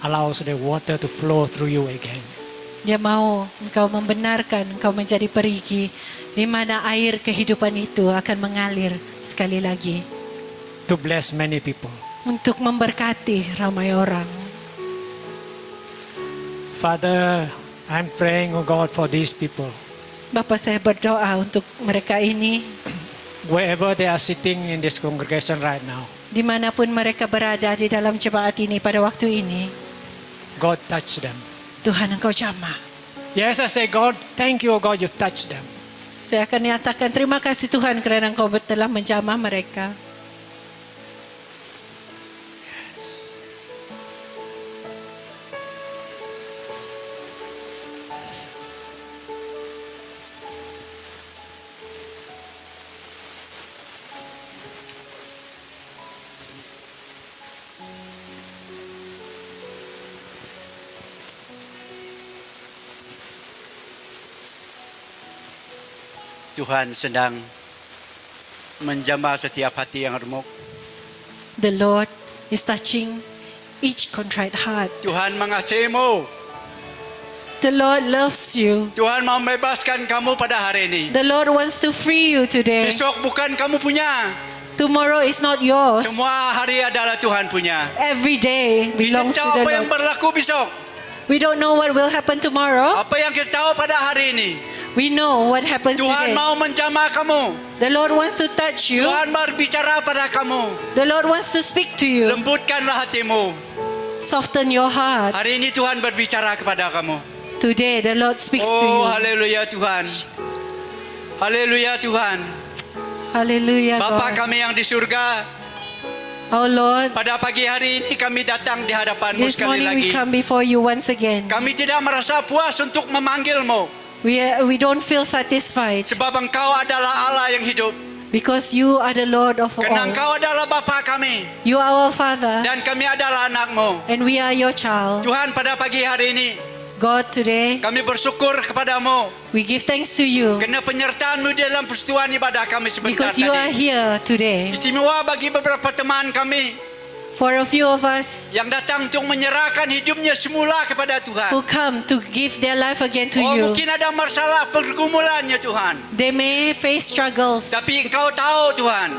allows the water to flow through you again. Dia mau engkau membenarkan engkau menjadi perigi di mana air kehidupan itu akan mengalir sekali lagi To bless many people. untuk memberkati ramai orang. Father, I'm praying, oh God, for these people. Bapa, saya berdoa untuk mereka ini Wherever they are sitting in this congregation right now, dimanapun mereka berada di dalam jemaat ini pada waktu ini. God touch them. Tuhan, engkau jamah. Yes, I say, God, thank you, oh God, you touch them. Saya akan nyatakan terima kasih Tuhan kerana engkau telah menjamah mereka. Tuhan sedang menjamah setiap hati yang remuk. The Lord is touching each contrite heart. Tuhan mengasihimu. The Lord loves you. Tuhan mau membebaskan kamu pada hari ini. The Lord wants to free you today. Besok bukan kamu punya. Tomorrow is not yours. Semua hari adalah Tuhan punya. Every day Kita belongs to tahu the apa yang Lord. berlaku besok. We don't know what will happen tomorrow. Apa yang kita tahu pada hari ini. We know what happens Tuhan today. mau menjamah kamu. The Lord wants to touch you. Tuhan berbicara pada kamu. The Lord wants to speak to you. Lembutkanlah hatimu. Soften your heart. Hari ini Tuhan berbicara kepada kamu. Today the Lord speaks to Oh, you. haleluya Tuhan. Haleluya Tuhan. Hallelujah, Bapa God. kami yang di surga, Oh Lord, pada pagi hari ini kami datang di hadapan-Mu this sekali morning we lagi. come before you once again. Kami tidak merasa puas untuk memanggil-Mu. We don't feel satisfied Sebab Engkau adalah Allah yang hidup. because you are the Lord of Karena all. Engkau adalah Bapa kami. You are our Father Dan kami adalah anak-Mu. and we are your child. Tuhan, pada pagi hari ini God, today kami bersyukur kepadamu. we give thanks to you Kerana penyertaan-Mu dalam persekutuan ibadah kami sebentar because you are tadi. here today. Istimewa bagi beberapa teman kami For a few of us yang datang untuk menyerahkan hidupnya semula kepada Tuhan. who come to give their life again to Oh, you, mungkin ada masalah pergumulannya Tuhan. they may face struggles, Tapi Engkau tahu Tuhan.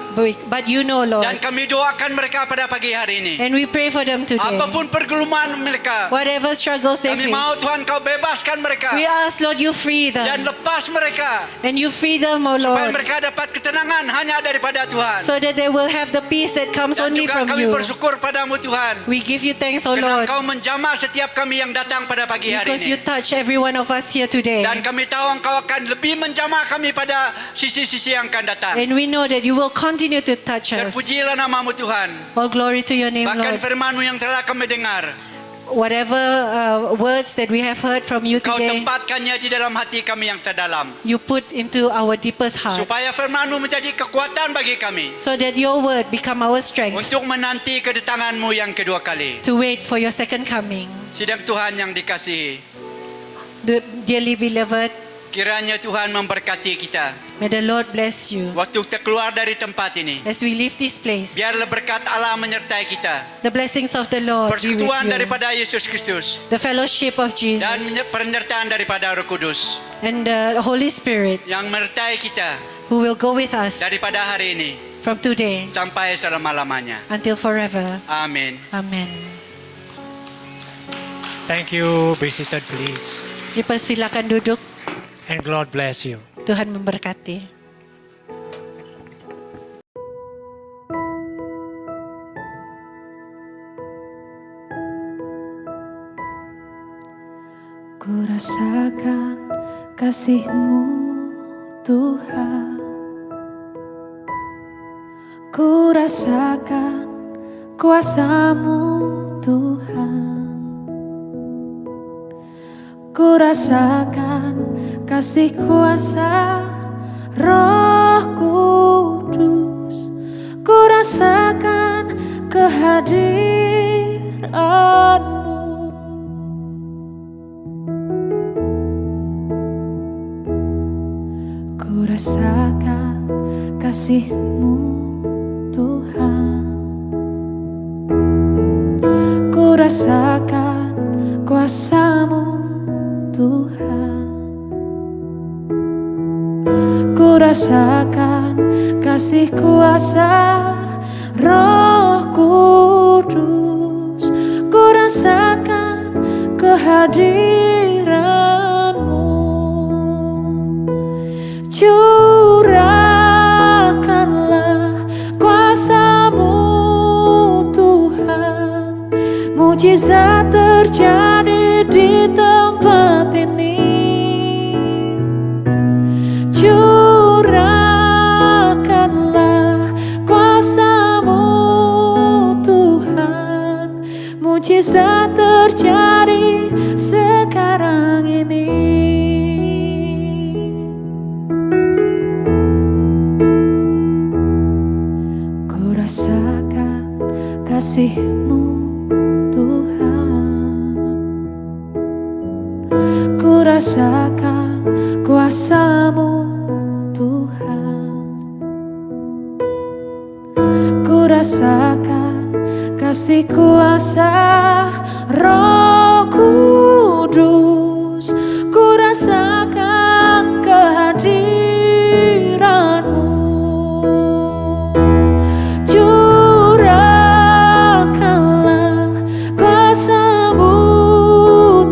but you know, Dan Lord. kami doakan mereka pada pagi hari ini. And we pray for them today. Apapun pergumulan mereka, Whatever struggles they kami mau face, Tuhan Kau bebaskan mereka. we ask, Lord, you free Dan them. lepas mereka. And you free them, oh Supaya Lord, mereka dapat ketenangan hanya daripada Tuhan. so that they will have the peace that comes Dan only juga from kami you. bersyukur padamu Tuhan. We give you thanks, oh Kerana Lord, Engkau menjamah setiap kami yang datang pada pagi hari because you ini. touch every one of us here today. Dan kami tahu Engkau akan lebih menjamah kami pada sisi-sisi yang akan datang. And we know that you will continue to touch us. Terpujilah namamu Tuhan. All glory to your name, Bahkan Lord. firman-Mu yang telah kami dengar, Whatever words that we have heard from you Kau today, tempatkannya di dalam hati kami yang terdalam. you put into our deepest heart, Supaya firman-Mu menjadi kekuatan bagi kami. so that your word become our strength Untuk menanti kedatangan-Mu yang kedua kali. to wait for your second coming. Sidang Tuhan yang dikasihi, Dearly beloved, Kiranya Tuhan memberkati kita. May the Lord bless you. Waktu kita keluar dari tempat ini, As we leave this place, biarlah berkat Allah menyertai kita. the blessings of the Lord be with Persekutuan you. daripada Yesus Kristus The fellowship of dan Jesus penyertaan daripada Roh Kudus and the Holy Spirit yang menyertai kita who will go with us daripada hari ini from today sampai selama-lamanya. until forever. Amin. Amen. Thank you. Be seated, please. Dipersilakan duduk. And God bless you. Tuhan memberkati. Ku rasakan kasih-Mu Tuhan, ku rasakan kuasa-Mu Tuhan, ku rasakan kasih kuasa Roh Kudus, ku rasakan kehadiran-Mu. Ku rasakan kasih-Mu Tuhan, ku rasakan kuasa-Mu Tuhan, ku rasakan kasih kuasa Roh Kudus, ku rasakan kehadiran-Mu. Curahkanlah kuasa-Mu Tuhan, mujizat terjadi di tempat ini. Curahkanlah kuasa-Mu Tuhan, mujizat terjadi sekarang ini. Ku rasakan kasih-Mu Tuhan, ku rasakan kuasa-Mu Tuhan, ku rasakan kasih kuasa Roh Kudus, ku rasakan kehadiran-Mu. Curahkanlah kuasa-Mu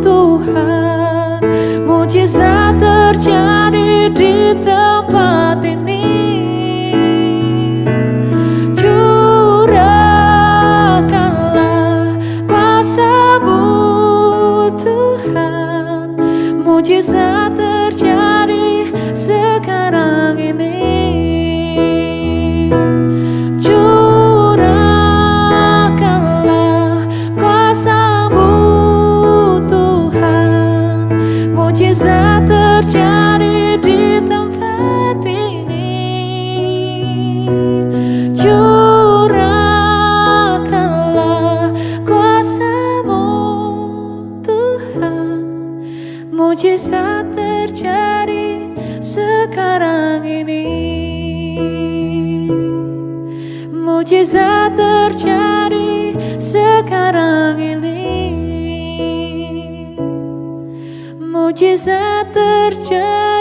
Tuhan, mujizat terjadi di tempat ini. Curahkanlah kuasa-Mu Tuhan, mujizat terjadi sekarang ini. Curahkanlah kuasa-Mu Tuhan, mujizat terjadi di tempat ini. Curahkanlah kuasa-Mu Tuhan, mujizat terjadi sekarang ini. Mujizat terjadi sekarang ini. Mujizat terjadi